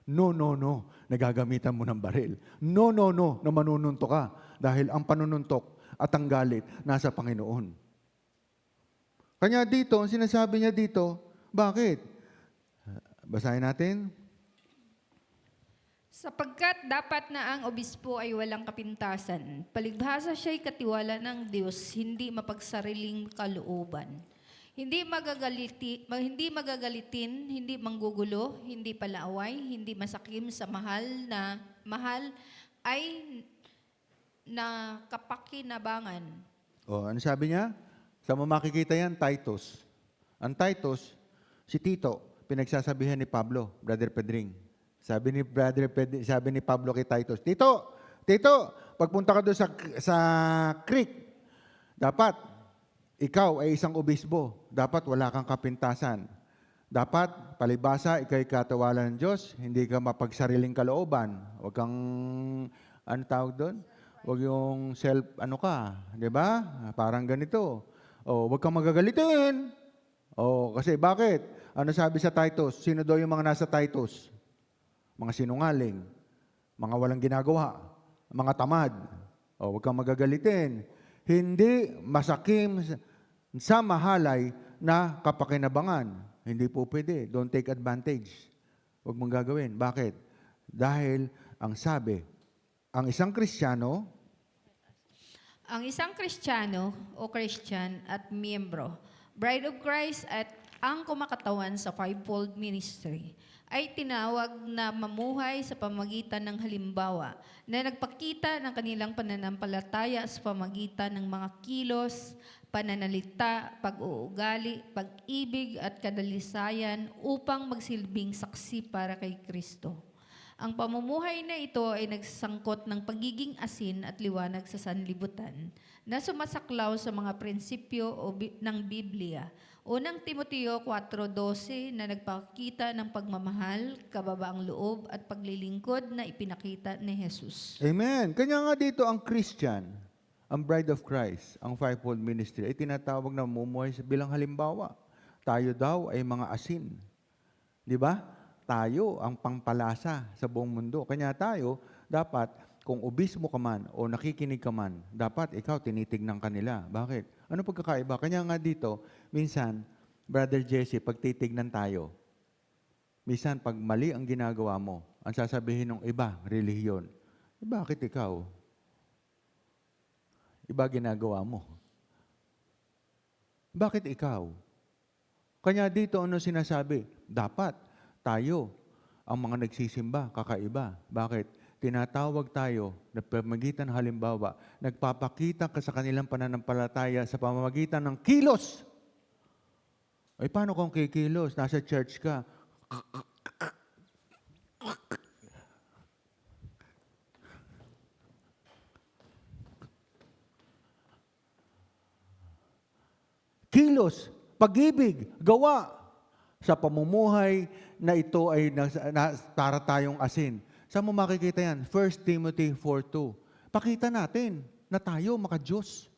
No, na gagamitan mo ng baril. No, na manununtok ka. Dahil ang panununtok at ang galit nasa Panginoon. Kanya dito, ang sinasabi niya dito, bakit? Basahin natin. Sapagkat dapat na ang obispo ay walang kapintasan, palibhasa siya'y katiwala ng Diyos, hindi mapagsariling kalooban. Hindi magagalitin, hindi manggugulo, hindi palaaway, hindi masakim sa mahal ay nakapakinabangan. Ano sabi niya? Sa makikita yan, Titus. Ang Titus, si Tito, pinagsasabihan ni Pablo, Brother Pedring. Sabi ni Pablo kay Titus, Tito, pagpunta ka doon sa creek, dapat ikaw ay isang obispo. Dapat wala kang kapintasan. Dapat, palibasa, ikaw'y katawalan ng Diyos, hindi ka mapagsariling kalooban. Huwag kang, ano tawag doon? Huwag yung di ba? Parang ganito. Huwag kang magagalitin. Kasi bakit? Ano sabi sa Titus? Sino daw yung mga nasa Titus? Mga sinungaling, mga walang ginagawa, mga tamad. Huwag kang magagalitin. Hindi masakim sa mahalay na kapakinabangan. Hindi po pwede. Don't take advantage. Huwag mong gagawin. Bakit? Dahil ang sabi, ang isang Kristiyano o Christian at miyembro, Bride of Christ at ang kumakatawan sa fivefold ministry, ay tinawag na mamuhay sa pamagitan ng halimbawa na nagpakita ng kanilang pananampalataya sa pamagitan ng mga kilos, pananalita, pag-uugali, pag-ibig at kadalisayan upang magsilbing saksi para kay Kristo. Ang pamumuhay na ito ay nagsangkot ng pagiging asin at liwanag sa sanlibutan na sumasaklaw sa mga prinsipyo ng Biblia. Unang Timoteo 4:12 na nagpakita ng pagmamahal, kababaang loob at paglilingkod na ipinakita ni Jesus. Amen. Kanya nga dito ang Christian, ang Bride of Christ, ang fivefold ministry, ay tinatawag na mumuhay bilang halimbawa. Tayo daw ay mga asin. Di ba? Tayo ang pangpalasa sa buong mundo. Kanya tayo, dapat, kung obispo ka man o nakikinig ka man, dapat ikaw tinitignan kanila. Bakit? Ano pagkakaiba? Kanya nga dito, minsan, Brother Jesse, pag titignan tayo, minsan pag mali ang ginagawa mo, ang sasabihin ng iba, relihiyon, bakit ikaw? Iba ginagawa mo. Bakit ikaw? Kanya dito, ano sinasabi? Dapat, tayo, ang mga nagsisimba, kakaiba. Bakit? Tinatawag tayo na pamagitan halimbawa, nagpapakita ka sa kanilang pananampalataya sa pamamagitan ng kilos. Ay, paano kung kikilos? Nasa church ka. Kilos, pag-ibig, gawa. Sa pamumuhay na ito ay para tayong asin. Saan mo makikita yan? 1 Timothy 4:2. Pakita natin na tayo maka-Diyos.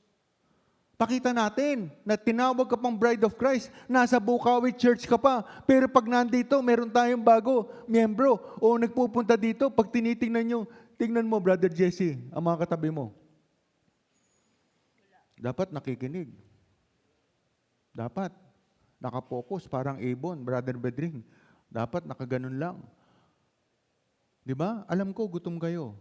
Pakita natin na tinawag ka pang Bride of Christ, nasa Bukawi Church ka pa, pero pag nandito, meron tayong bago, miyembro, o nagpupunta dito, pag tinitingnan nyo, tingnan mo, Brother Jesse, ang mga katabi mo. Dapat nakikinig. Dapat nakapokus, parang ibon, Brother Bedring. Dapat nakaganon lang. Di ba? Alam ko, gutom kayo.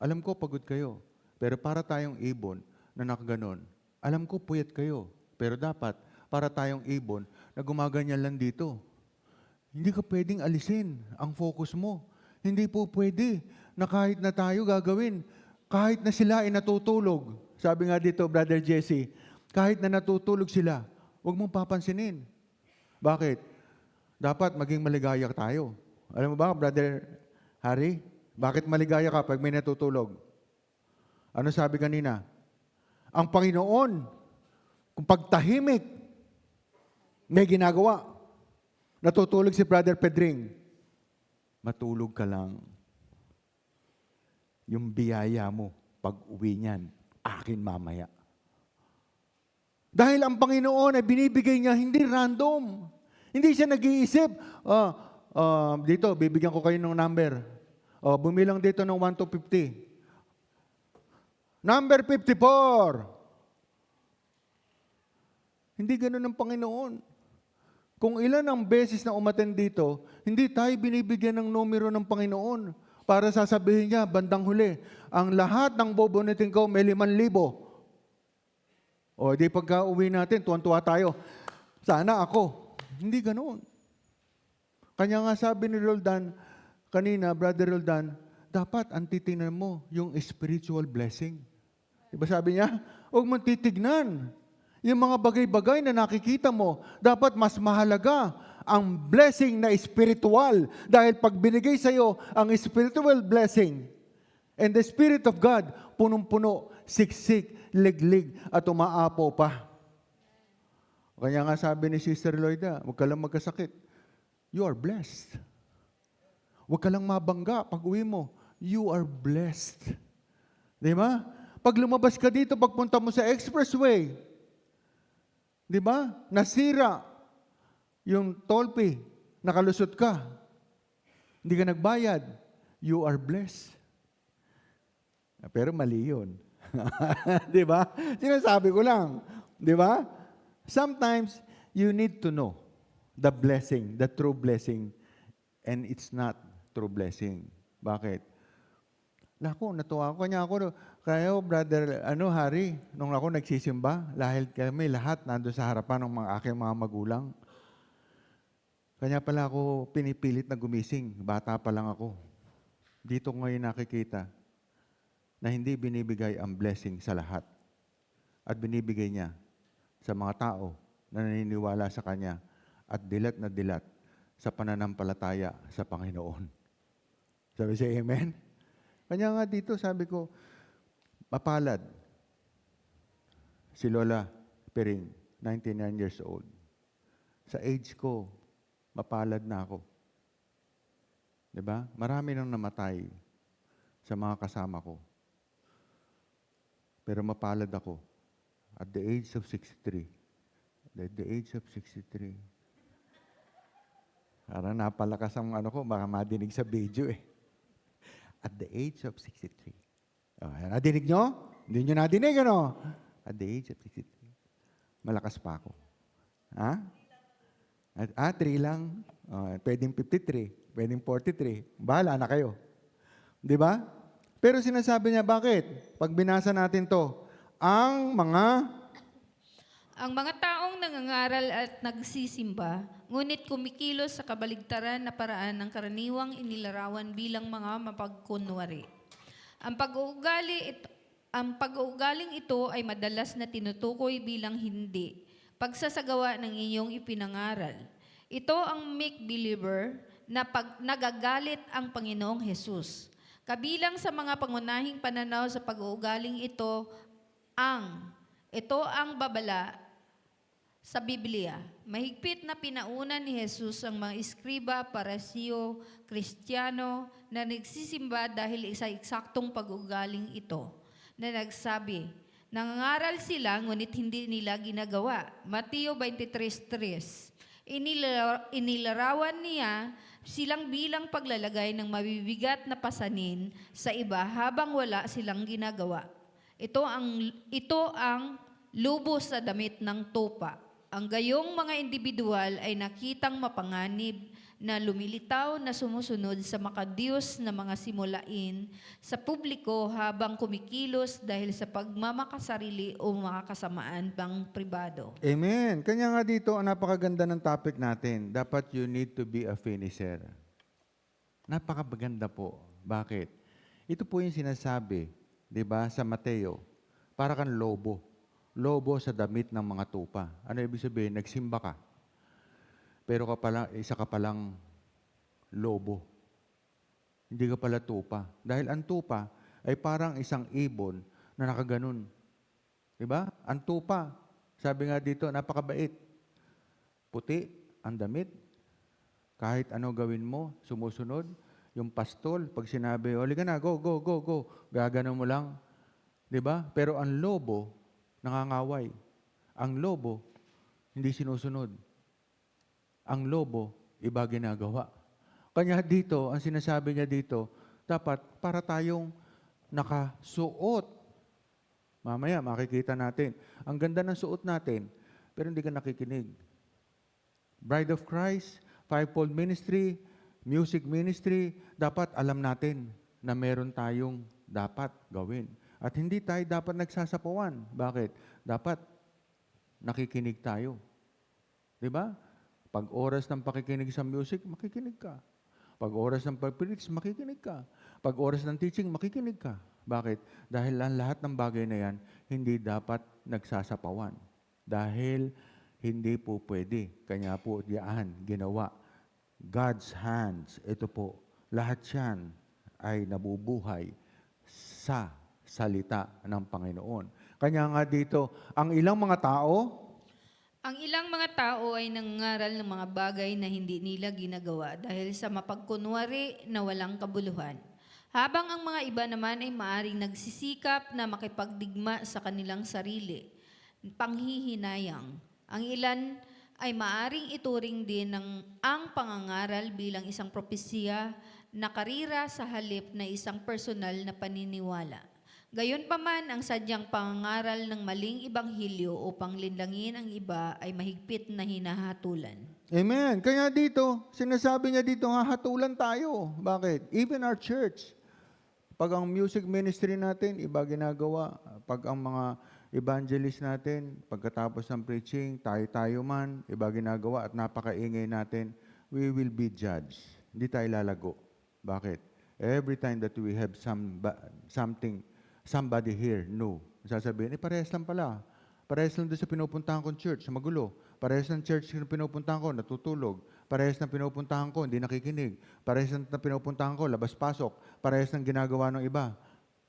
Alam ko, pagod kayo. Pero para tayong ibon na nakaganon, alam ko, puyat kayo. Pero dapat, para tayong ibon na gumaganyan lang dito. Hindi ka pwedeng alisin ang focus mo. Hindi po pwede na kahit na tayo gagawin, kahit na sila ay natutulog. Sabi nga dito, Brother Jesse, kahit na natutulog sila, huwag mong papansinin. Bakit? Dapat maging maligaya tayo. Alam mo ba, Brother Harry, bakit maligaya ka pag may natutulog? Ano sabi kanina? Ang Panginoon, kung pagtahimik, may ginagawa. Natutulog si Brother Pedring. Matulog ka lang. Yung biyaya mo, pag uwi niyan, akin mamaya. Dahil ang Panginoon ay binibigay niya hindi random. Hindi siya nag-iisip, dito, bibigyan ko kayo ng number. Bumilang dito ng 1 to 50. Number 54. Hindi ganun ang Panginoon. Kung ilan ang beses na umattend dito, hindi tayo binibigyan ng numero ng Panginoon para sasabihin niya, bandang huli, ang lahat ng bobonitin ko may 5,000. O di pagka uwi natin, tuwan-tuwa tayo. Sana ako. Hindi ganoon. Kanya nga sabi ni Roldan, kanina, Brother Roldan, dapat ang titingnan mo yung spiritual blessing. Diba sabi niya? Huwag mong titignan. Yung mga bagay-bagay na nakikita mo, dapat mas mahalaga ang blessing na spiritual. Dahil pag binigay sa iyo ang spiritual blessing, and the Spirit of God, punong-puno, siksik, liglig, at umaapo pa. Kaya nga sabi ni Sister Lloyda, huwag ka lang magkasakit. You are blessed. Huwag ka lang mabangga pag uwi mo. You are blessed. Di ba? Pag lumabas ka dito, pagpunta mo sa expressway, di ba? Nasira yung toll fee, nakalusot ka. Hindi ka nagbayad. You are blessed. Pero mali yun. Di ba? Sinasabi ko lang. Di ba? Sometimes, you need to know the blessing, the true blessing, and it's not true blessing. Bakit? Naku, natuwa ako. Kaya Brother Harry, nung ako nagsisimba, dahil kami lahat nandun sa harapan ng aking mga magulang, kanya pala ako pinipilit na gumising. Bata pa lang ako. Dito ko ngayon nakikita na hindi binibigay ang blessing sa lahat. At binibigay niya sa mga tao na naniniwala sa Kanya at dilat na dilat sa pananampalataya sa Panginoon. Sabi siya, Amen? Kanya nga dito, sabi ko, mapalad si Lola Pering, 99 years old. Sa age ko, mapalad na ako. Diba? Marami nang namatay sa mga kasama ko. Pero mapalad ako at the age of 63. At the age of 63. Parang napalakas ang ko, baka madinig sa video eh. At the age of 63. Oh, nadinig nyo? Hindi nyo nadinig, ano? At the age of 63. Malakas pa ako. Ha? 3 lang. Pwedeng 53. Pwedeng 43. Bahala na kayo. Di ba? Pero sinasabi niya, bakit? Pag binasa natin to, ang mga taong nangangaral at nagsisimba, ngunit kumikilos sa kabaligtaran na paraan ng karaniwang inilarawan bilang mga mapagkunwari. Ang pag-uugaling ito ay madalas na tinutukoy bilang hindi pagsasagawa ng inyong ipinangaral. Ito ang make-believer na nagagalit ang Panginoong Hesus. Kabilang sa mga pangunahing pananaw sa pag-uugaling ito ang babala sa Biblia. Mahigpit na pinauna ni Jesus ang mga eskriba, parasiyo, Kristiyano na nagsisimba dahil sa eksaktong pag-uugaling ito na nagsabi, nangangaral sila ngunit hindi nila ginagawa. Mateo 23:3. Inilarawan niya silang bilang paglalagay ng mabibigat na pasanin sa iba habang wala silang ginagawa. Ito ang lubos sa damit ng tupa. Ang gayong mga individual ay nakitang mapanganib na lumilitaw na sumusunod sa makadiyos na mga simulain sa publiko habang kumikilos dahil sa pagmamakasarili o mga kasamaan pang pribado. Amen. Kanya nga dito, ang napakaganda ng topic natin. Dapat you need to be a finisher. Napakaganda po. Bakit? Ito po yung sinasabi, di ba, sa Mateo. Para kang lobo. Lobo sa damit ng mga tupa. Ano ibig sabihin? Nagsimba ka. Pero isa ka palang lobo. Hindi ka pala tupa. Dahil ang tupa ay parang isang ibon na nakaganon. Di ba? Ang tupa, sabi nga dito, napakabait. Puti ang damit. Kahit ano gawin mo, sumusunod. Yung pastol, pag sinabi, "Oli ka na, go, go, go, go." Gagano mo lang. Di ba? Pero ang lobo, nangangaway. Ang lobo, hindi sinusunod. Ang lobo, iba ginagawa. Kanya dito, ang sinasabi niya dito, dapat para tayong nakasuot. Mamaya, makikita natin. Ang ganda ng suot natin, pero hindi ka nakikinig. Bride of Christ, fivefold ministry, music ministry, dapat alam natin na meron tayong dapat gawin. At hindi tayo dapat nagsasapawan. Bakit? Dapat nakikinig tayo. Di ba? Pag oras ng pakikinig sa music, makikinig ka. Pag oras ng pag-preach, makikinig ka. Pag oras ng teaching, makikinig ka. Bakit? Dahil ang lahat ng bagay na yan, hindi dapat nagsasapawan. Dahil hindi po pwede. Kanya po diyan ginawa. God's hands, ito po, lahat yan ay nabubuhay sa salita ng Panginoon. Kanya nga dito, ang ilang mga tao, Ang ilang mga tao ay nangangaral ng mga bagay na hindi nila ginagawa dahil sa mapagkunwari na walang kabuluhan. Habang ang mga iba naman ay maaring nagsisikap na makipagdigma sa kanilang sarili, panghihinayang. Ang ilan ay maaring ituring din ang pangangaral bilang isang propesya na karira sa halip na isang personal na paniniwala. Gayunpaman, ang sadyang pangangaral ng maling ibanghilyo upang linlangin ang iba ay mahigpit na hinahatulan. amen. Kaya dito, sinasabi niya dito, hahatulan tayo. Bakit? Even our church. Pag ang music ministry natin, iba ginagawa. Pag ang mga evangelist natin, pagkatapos ng preaching, tayo man, iba ginagawa at napakaingay natin, we will be judged. Hindi tayo lalago. Bakit? Every time that we have somebody here, no. Sasabihin, parehas lang pala. Parehas lang doon sa pinupuntahan kong church, magulo. Parehas ng church na pinupuntahan ko, natutulog. Parehas ng pinupuntahan ko, hindi nakikinig. Parehas ng pinupuntahan ko, labas-pasok. Parehas ng ginagawa ng iba.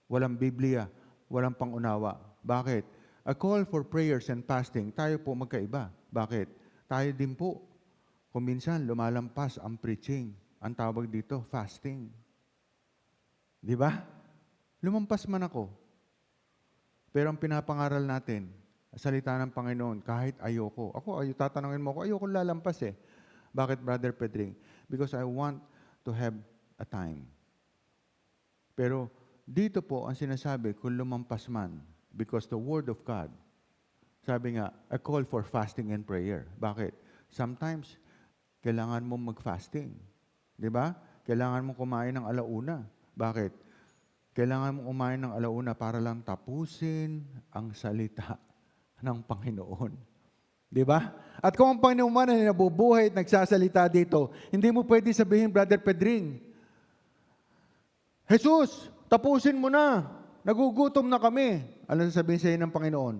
Walang Biblia, walang pangunawa. Bakit? A call for prayers and fasting, tayo po magkaiba. Bakit? Tayo din po. Kung minsan, lumalampas ang preaching. Ang tawag dito, fasting. Di ba? Lumampas man ako. Pero ang pinapangaral natin, salita ng Panginoon, kahit ayoko. Tatanungin mo ako, ayoko lalampas eh. Bakit, Brother Pedring? Because I want to have a time. Pero dito po, ang sinasabi, kung lumampas man, because the Word of God, sabi nga, a call for fasting and prayer. Bakit? Sometimes, kailangan mo mag-fasting. Di ba? Kailangan mo kumain ng alauna. Bakit? Kailangan mong umain ng alauna para lang tapusin ang salita ng Panginoon. Di ba? At kung ang Panginoon man ay nabubuhay at nagsasalita dito, hindi mo pwede sabihin, Brother Pedring, Jesus, tapusin mo na. Nagugutom na kami. Ano sabihin sa iyo ng Panginoon?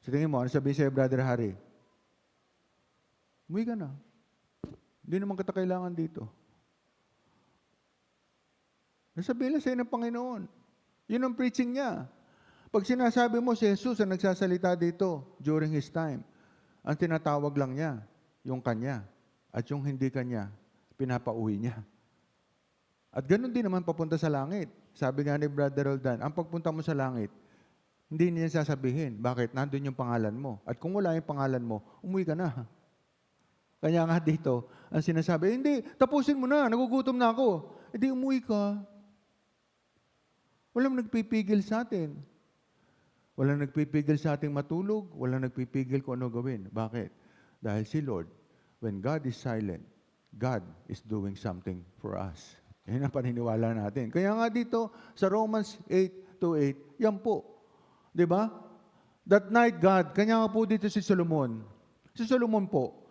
Sa tingin mo, ano sabihin sa iyo, Brother Harry? Umuwi ka na. Hindi naman kita kailangan dito. Nasabihin lang sa'yo ng Panginoon. Yun ang preaching niya. Pag sinasabi mo si Jesus ang nagsasalita dito during His time, ang tinatawag lang niya, yung Kanya. At yung hindi Kanya, pinapauwi niya. At ganun din naman papunta sa langit. Sabi nga ni Brother Roldan, ang pagpunta mo sa langit, hindi niya sasabihin. Bakit? Nandun yung pangalan mo. At kung wala yung pangalan mo, umuwi ka na. Kaya nga dito, ang sinasabi, hindi, tapusin mo na, nagugutom na ako. Hindi, umuwi ka. Walang nagpipigil sa atin. Walang nagpipigil sa ating matulog. Walang nagpipigil kung ano gawin. Bakit? Dahil si Lord, when God is silent, God is doing something for us. Yan ang paniniwala natin. Kaya nga dito, sa Romans 8:8, yan po. Di ba? That night God, kanya nga po dito si Solomon. Si Solomon po.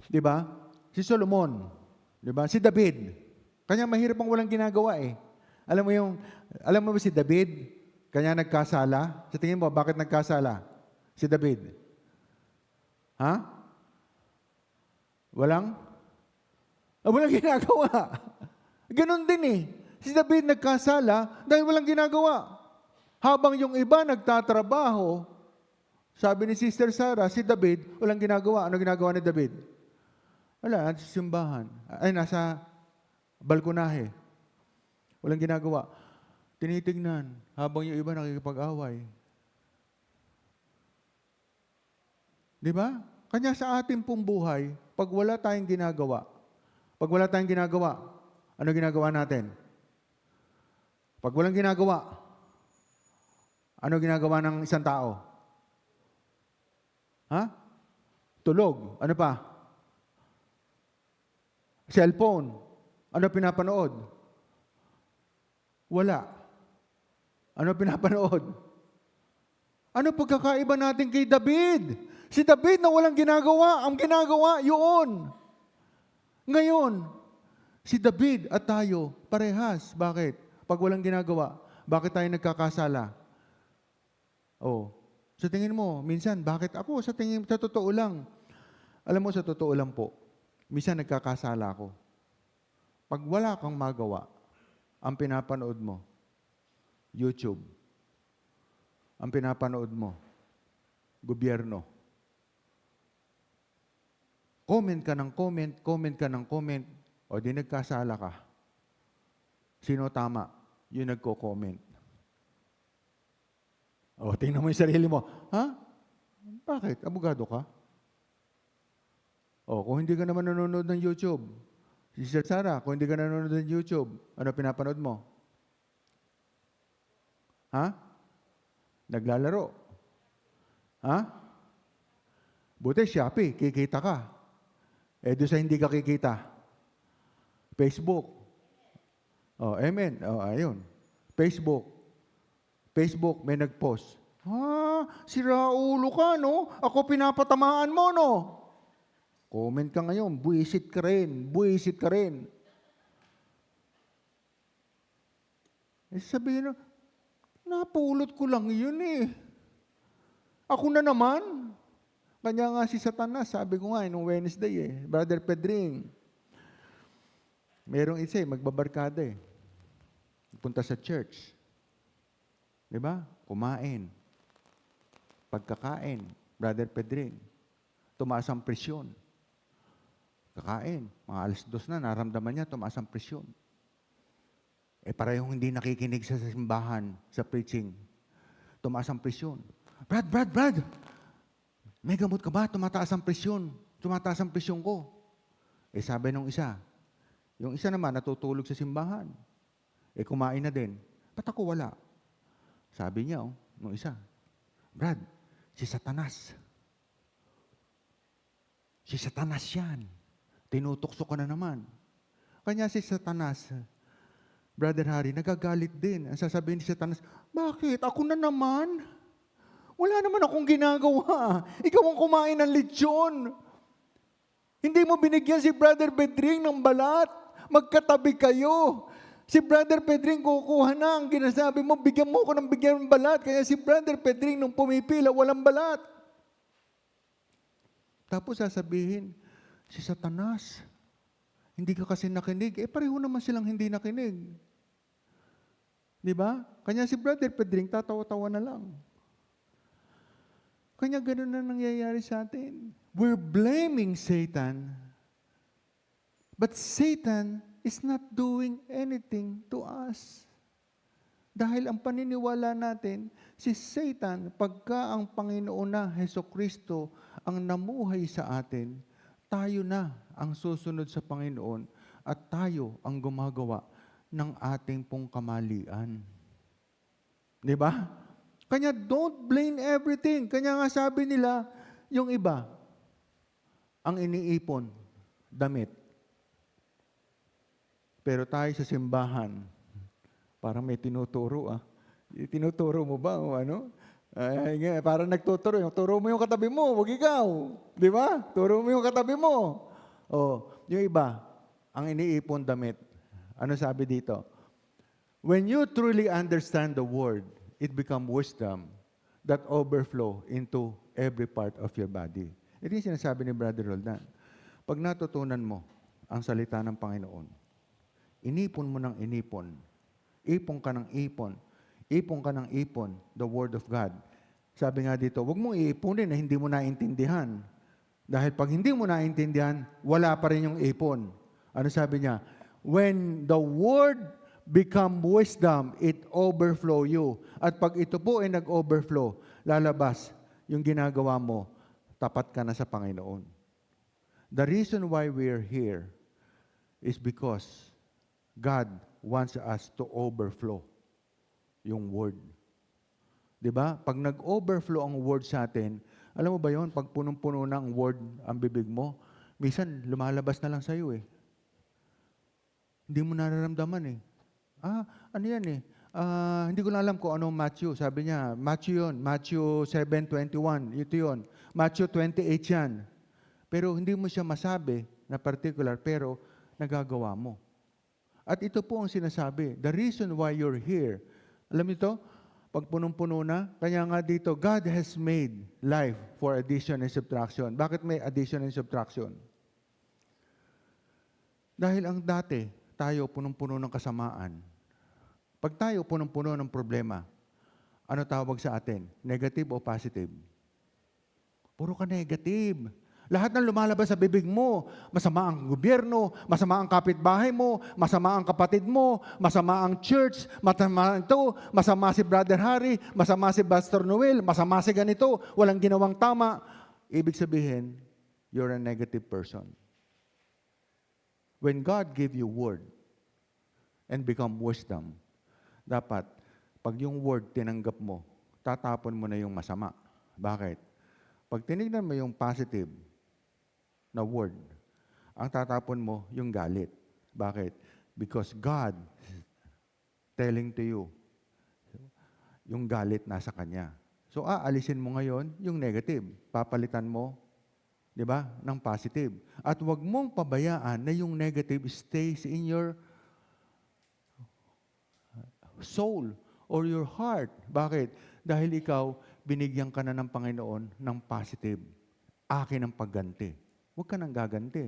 Di ba? Si Solomon. Di ba? Si David. Kanya mahirap ang walang ginagawa eh. Alam mo ba si David? Kanya nagkasala? Sa tingin mo, bakit nagkasala? Si David. Ha? Walang ginagawa. Ganon din eh. Si David nagkasala dahil walang ginagawa. Habang yung iba nagtatrabaho, sabi ni Sister Sarah, si David, walang ginagawa. Ano ginagawa ni David? Wala, nasa simbahan. Ay, nasa balkonahe. Walang ginagawa. Tinitignan, habang yung iba nakikipag-away. Di ba? Kanya sa ating pong buhay, pag wala tayong ginagawa, ano ginagawa natin? Pag walang ginagawa, ano ginagawa ng isang tao? Ha? Tulog. Ano pa? Cellphone. Ano pinapanood? Wala. Ano pinapanood? Ano pagkakaiba natin kay David? Si David na walang ginagawa, ang ginagawa, yun. Ngayon, si David at tayo, parehas. Bakit? Pag walang ginagawa, bakit tayo nagkakasala? Oh, sa tingin mo, minsan, bakit ako? Sa totoo lang. Alam mo, sa totoo lang po, minsan nagkakasala ako. Pag wala kang magawa, ang pinapanood mo, YouTube. Ang pinapanood mo, gobyerno. Comment ka ng comment, o di nagkasala ka. Sino tama? Yung nagko-comment. O, tingnan mo yung sarili mo. Ha? Bakit? Abogado ka? O, kung hindi ka naman nanonood ng YouTube, Sister Sarah, kung hindi ka nanonood ng YouTube, ano pinapanood mo? Ha? Naglalaro. Ha? Buti Shopee, kikita ka. Doon sa hindi ka kikita. Facebook. Oh, amen. Oh, ayun. Facebook, may nag-post. Ha? Sira ulo ka, no? Ako pinapatamaan mo, no? Comment ka ngayon, buwisit ka rin. Sabihin, napulot ko lang yun eh. Ako na naman. Kanya nga si Satanas, sabi ko nga, nung Wednesday eh, Brother Pedring, merong isa magbabarkada eh. Punta sa church. Di ba? Kumain. Pagkakain, Brother Pedring, tumaas ang presyon. Kakain, mga 2:00 na, naramdaman niya, tumaas ang presyon. Parehong hindi nakikinig sa simbahan, sa preaching. Tumaas ang presyon. Brad! May gamot ka ba? Tumataas ang presyon ko. Sabi nung isa, yung isa naman natutulog sa simbahan. Kumain na din. Ba't ako wala? Sabi niya, nung isa, Brad, si Satanas. Si Satanas yan. Tinutukso ka na naman. Kanya si Satanas, Brother Harry, nagagalit din. Ang sasabihin ni Satanas, bakit? Ako na naman? Wala naman akong ginagawa. Ikaw ang kumain ng lechon. Hindi mo binigyan si Brother Pedring ng balat. Magkatabi kayo. Si Brother Pedring kukuha na. Ang ginasabi mo, bigyan mo ko ng bigyan ng balat. Kaya si Brother Pedring nung pumipila, walang balat. Tapos sasabihin, si Satanas, hindi ka kasi nakinig. Pareho naman silang hindi nakinig. Di ba? Kanya si Brother Pedring, tatawa-tawa na lang. Kanya ganun na nangyayari sa atin. We're blaming Satan. But Satan is not doing anything to us. Dahil ang paniniwala natin, si Satan, pagka ang Panginoon na Hesukristo ang namuhay sa atin, tayo na ang susunod sa Panginoon at tayo ang gumagawa ng ating pong kamalian. Di ba? Kanya don't blame everything. Kanya nga sabi nila, yung iba, ang iniipon, damit. Pero tayo sa simbahan, parang may tinuturo ah. Tinuturo mo ba o ano? Ay, parang nagtuturo. Turo mo yung katabi mo, wag ikaw. Di ba? Turo mo yung katabi mo. O, yung iba, ang iniipon damit. Ano sabi dito? When you truly understand the word, it becomes wisdom that overflow into every part of your body. Ito yung sinasabi ni Brother Roldan. Pag natutunan mo ang salita ng Panginoon, inipon mo ng inipon, ipon ka ng ipon, ipon ka ng ipon, the Word of God. Sabi nga dito, huwag mong iipunin na hindi mo naintindihan. Dahil pag hindi mo naintindihan, wala pa rin yung ipon. Ano sabi niya? When the Word become wisdom, it overflow you. At pag ito po ay nag-overflow, lalabas yung ginagawa mo, tapat ka na sa Panginoon. The reason why we're here is because God wants us to overflow yung Word. Diba? Pag nag-overflow ang Word sa atin, alam mo ba yon? Pag punong-puno na ang Word ang bibig mo, minsan lumalabas na lang sa'yo eh. Hindi mo nararamdaman eh. Ano yan eh? Hindi ko na alam kung anong Matthew. Sabi niya, Matthew yun. Matthew 7:21. Ito yun. Matthew 28 yan. Pero hindi mo siya masabi na particular, pero nagagawa mo. At ito po ang sinasabi. The reason why you're here. Alam niyo ito? Pag punong-puno na, kaya nga dito, God has made life for addition and subtraction. Bakit may addition and subtraction? Dahil ang dati, tayo punong-puno ng kasamaan. Pag tayo punong-puno ng problema, ano tawag sa atin? Negative o positive? Puro ka negative. Lahat ng lumalabas sa bibig mo, masama ang gobyerno, masama ang kapitbahay mo, masama ang kapatid mo, masama ang church, masama ito, masama si Brother Harry, masama si Pastor Noel, masama si ganito, walang ginawang tama. Ibig sabihin, you're a negative person. When God give you word and become wisdom, dapat, pag yung word tinanggap mo, tatapon mo na yung masama. Bakit? Pag tinignan mo yung positive na word, ang tatapon mo yung galit. Bakit? Because God telling to you, yung galit nasa Kanya. So, aalisin mo ngayon yung negative. Papalitan mo, di ba, ng positive. At huwag mong pabayaan na yung negative stays in your soul or your heart. Bakit? Dahil ikaw, binigyan ka na ng Panginoon ng positive. Akin ang pagganti. Huwag ka nang gaganti.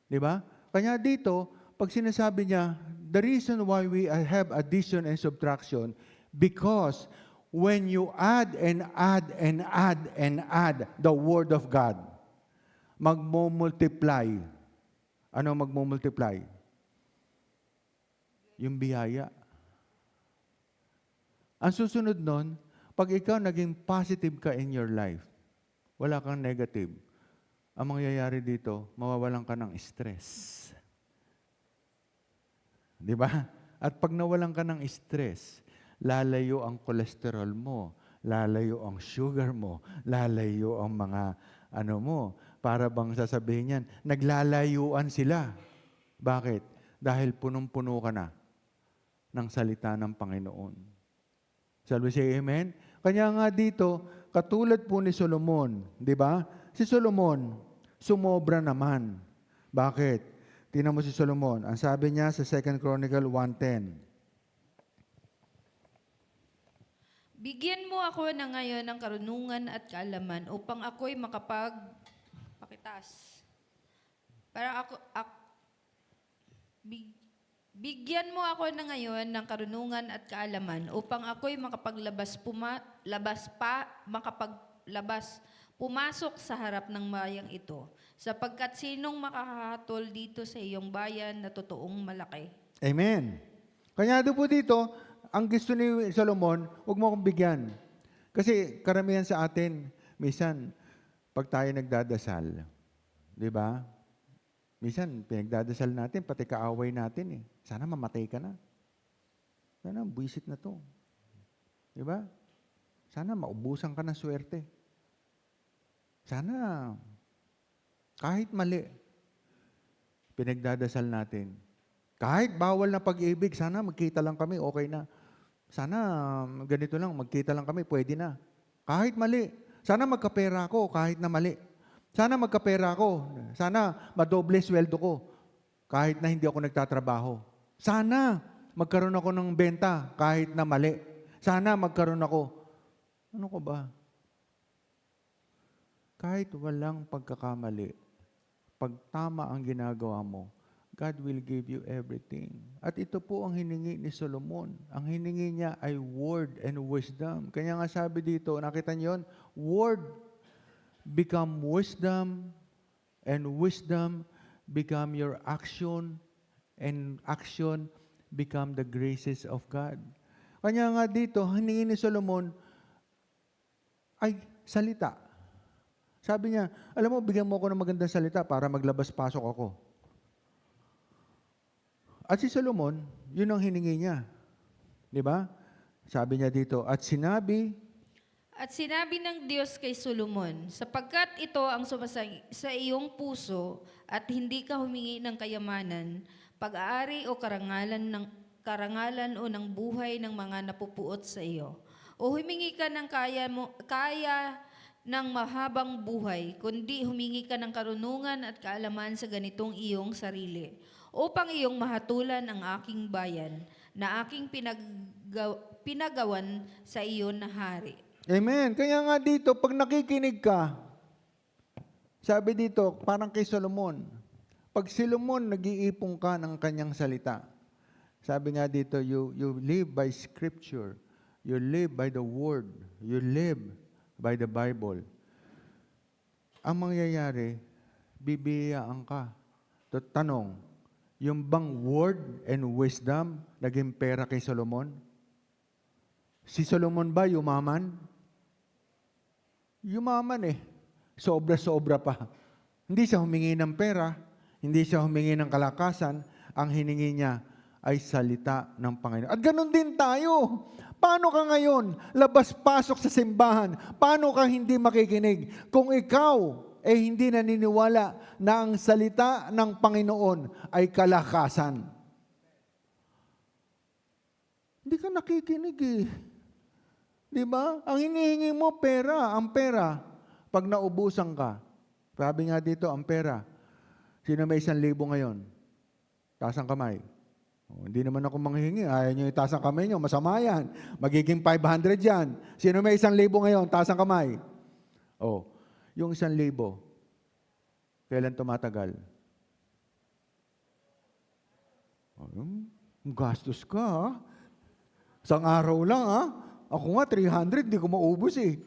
Di ba? Kanya dito, pag sinasabi niya, the reason why we have addition and subtraction, because when you add and add and add and add the Word of God, magmo-multiply. Ano magmo-multiply? Yung biyaya. Ang susunod nun, pag ikaw naging positive ka in your life, wala kang negative, ang mangyayari dito, mawawalan ka ng stress. Di ba? At pag nawalan ka ng stress, lalayo ang cholesterol mo, lalayo ang sugar mo, lalayo ang mga ano mo. Para bang sasabihin niyan, naglalayuan sila. Bakit? Dahil punong-puno ka na ng salita ng Panginoon. Sabi siya, amen? Kanya nga dito, katulad po ni Solomon, di ba? Si Solomon, sumobra naman. Bakit? Tingnan mo si Solomon. Ang sabi niya sa 2 Chronicle 1:10. Bigyan mo ako na ngayon ng karunungan at kaalaman upang ako'y pakitas. Bigyan mo ako na ngayon ng karunungan at kaalaman upang ako'y pumasok sa harap ng bayang ito, sapagkat sinong makakahatol dito sa iyong bayan na totoong malaki. Amen. Kanya doon po dito, ang gusto ni Solomon, huwag mo akong bigyan. Kasi karamihan sa atin, minsan, pag tayo nagdadasal, di ba? Minsan, pinagdadasal natin, pati kaaway natin eh. Sana mamatay ka na. Sana buwisit na to. Di ba? Sana maubusan ka ng swerte. Sana, kahit mali, pinagdadasal natin, Kahit bawal na pag-ibig, sana magkita lang kami, okay na. Sana ganito lang, magkita lang kami, pwede na. Kahit mali. Sana magkapera ako, kahit na mali. Sana magkapera ako. Sana madoble sweldo ko, kahit na hindi ako nagtatrabaho. Sana magkaroon ako ng benta, kahit na mali. Sana magkaroon ako. Ano ko ba? Kahit walang pagkakamali, pag tama ang ginagawa mo, God will give you everything. At ito po ang hiningi ni Solomon. Ang hiningi niya ay word and wisdom. Kaya nga sabi dito, nakita niyo yun? Word become wisdom, and wisdom become your action, and action become the graces of God. Kanya nga dito, hiningi ni Solomon ay salita. Sabi niya, alam mo, bigyan mo ako ng magandang salita para maglabas-pasok ako. At si Solomon, yun ang hiningi niya. Di ba? Sabi niya dito, At sinabi ng Diyos kay Solomon, sapagkat ito ang sa iyong puso at hindi ka humingi ng kayamanan, pag-aari o karangalan o ng buhay ng mga napupuot sa iyo. O humingi ka ng kaya ng mahabang buhay, kundi humingi ka ng karunungan at kaalaman sa ganitong iyong sarili, upang iyong mahatulan ang aking bayan, na aking pinagawan sa iyo na hari. Amen. Kaya nga dito, pag nakikinig ka, sabi dito, parang kay Solomon, pag si Solomon, nag-iipon ka ng kanyang salita. Sabi nga dito, you live by Scripture. You live by the Word. You live by the Bible. Ang mangyayari, bibiyaan ka. Tanong, yung bang word and wisdom naging pera kay Solomon? Si Solomon ba yumaman? Yumaman eh. Sobra-sobra pa. Hindi siya humingi ng pera, hindi siya humingi ng kalakasan, ang hiningi niya ay salita ng Panginoon. At ganun din tayo. Paano ka ngayon labas-pasok sa simbahan? Paano ka hindi makikinig? Kung ikaw hindi naniniwala na ang salita ng Panginoon ay kalakasan. Hindi ka nakikinig eh. Di ba? Ang hinihingi mo, pera. Ang pera, pag naubusan ka, sabi nga dito, ang pera, sino may 1,000 ngayon? Taas ang kamay. Hindi naman ako manghihingi. Ayaw nyo itaas ang kamay nyo. Masama yan. Magiging 500 yan. Sino may 1,000 ngayon? Taas ang kamay. Yung 1,000, kailan tumatagal? Gastos ka, ha? Isang araw lang, ha? Ako nga, 300, hindi ko maubos, eh.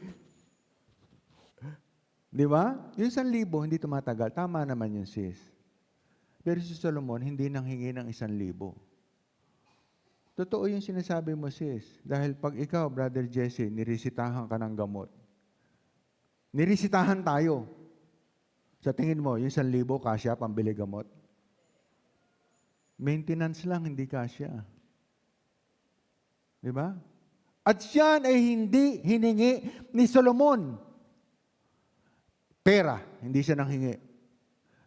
Di ba? Yung 1,000, hindi tumatagal. Tama naman yun, sis. Pero si Solomon, hindi nanghingi ng 1,000. Totoo yung sinasabi mo, sis. Dahil pag ikaw, Brother Jesse, nirisitahan ka ng gamot. Nirisitahan tayo. Sa tingin mo, yung 1,000 kasya, pambili gamot? Maintenance lang, hindi kasya. Di ba? At yan ay hindi hiningi ni Solomon. Pera, hindi siya nanghingi.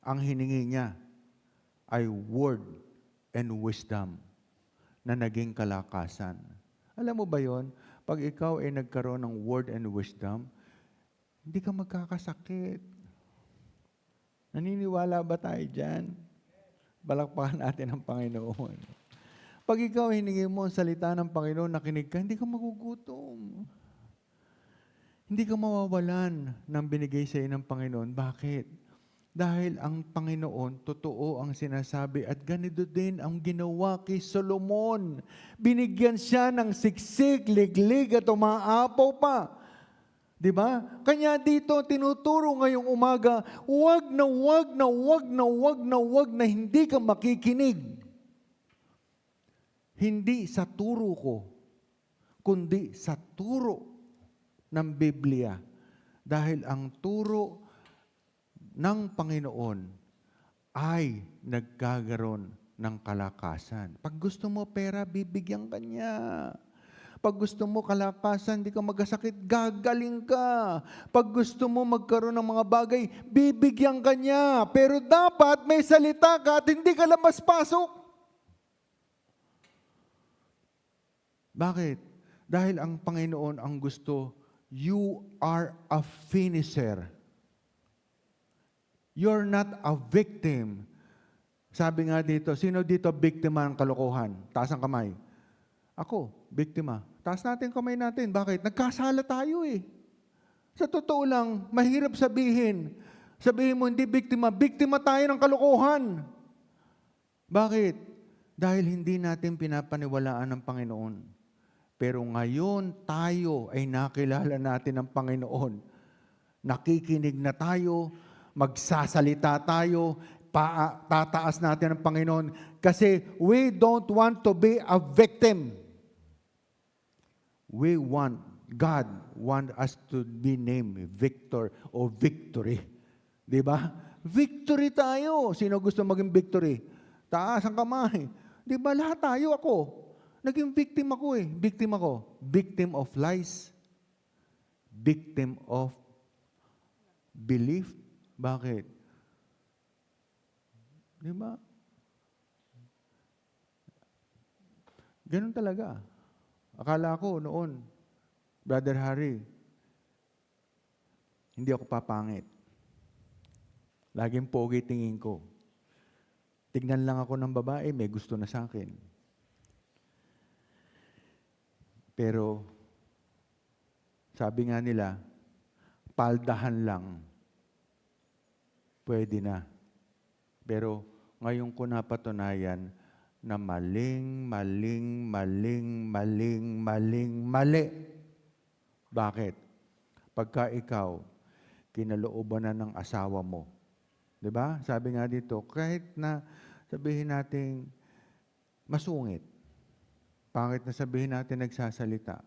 Ang hiningi niya ay word and wisdom na naging kalakasan. Alam mo ba yon? Pag ikaw ay nagkaroon ng word and wisdom, hindi ka magkakasakit. Naniniwala ba tayo dyan? Balakpakan natin ang Panginoon. Pag ikaw hiningi mo ang salita ng Panginoon, nakinig ka, hindi ka magugutom. Hindi ka mawawalan ng binigay sa iyo ng Panginoon. Bakit? Dahil ang Panginoon, totoo ang sinasabi at ganito din ang ginawa kay Solomon. Binigyan siya ng siksik, liglig at umaapaw pa. Diba? Kanya dito, tinuturo ngayong umaga, wag na hindi ka makikinig. Hindi sa turo ko, kundi sa turo ng Biblia. Dahil ang turo ng Panginoon ay nagkakaroon ng kalakasan. Pag gusto mo pera, bibigyan ka niya. Pag gusto mo kalakasan, hindi ka magkasakit, gagaling ka. Pag gusto mo magkaroon ng mga bagay, bibigyan ka niya. Pero dapat may salita ka at hindi ka labas-pasok. Bakit? Dahil ang Panginoon ang gusto, you are a finisher. You're not a victim. Sabi nga dito, sino dito biktima ng kalokohan? Taas ang kamay. Ako, biktima. Taas natin kamay natin. Bakit? Nagkasala tayo eh. Sa totoo lang, mahirap sabihin. Sabihin mo, hindi biktima. Biktima tayo ng kalokohan. Bakit? Dahil hindi natin pinapaniwalaan ng Panginoon. Pero ngayon, tayo ay nakilala natin ng Panginoon. Nakikinig na tayo, magsasalita tayo, tataas natin ang Panginoon. Kasi we don't want to be a victim. God want us to be named Victor o Victory. Di ba? Victory tayo. Sino gusto maging victory? Taas ang kamay. Di ba? Lahat tayo ako. Naging victim ako eh. Victim ako. Victim of lies. Victim of belief. Bakit? Di ba? Ganun talaga. Akala ko noon, Brother Harry, hindi ako papangit. Laging pogi tingin ko. Tignan lang ako ng babae, may gusto na sa akin. Pero, sabi nga nila, paldahan lang, pwede na. Pero, ngayon ko napatunayan na mali. Bakit? Pagka ikaw, kinalooban na ng asawa mo. 'Di ba? Sabi nga dito, kahit na sabihin natin masungit, pangit na sabihin natin nagsasalita,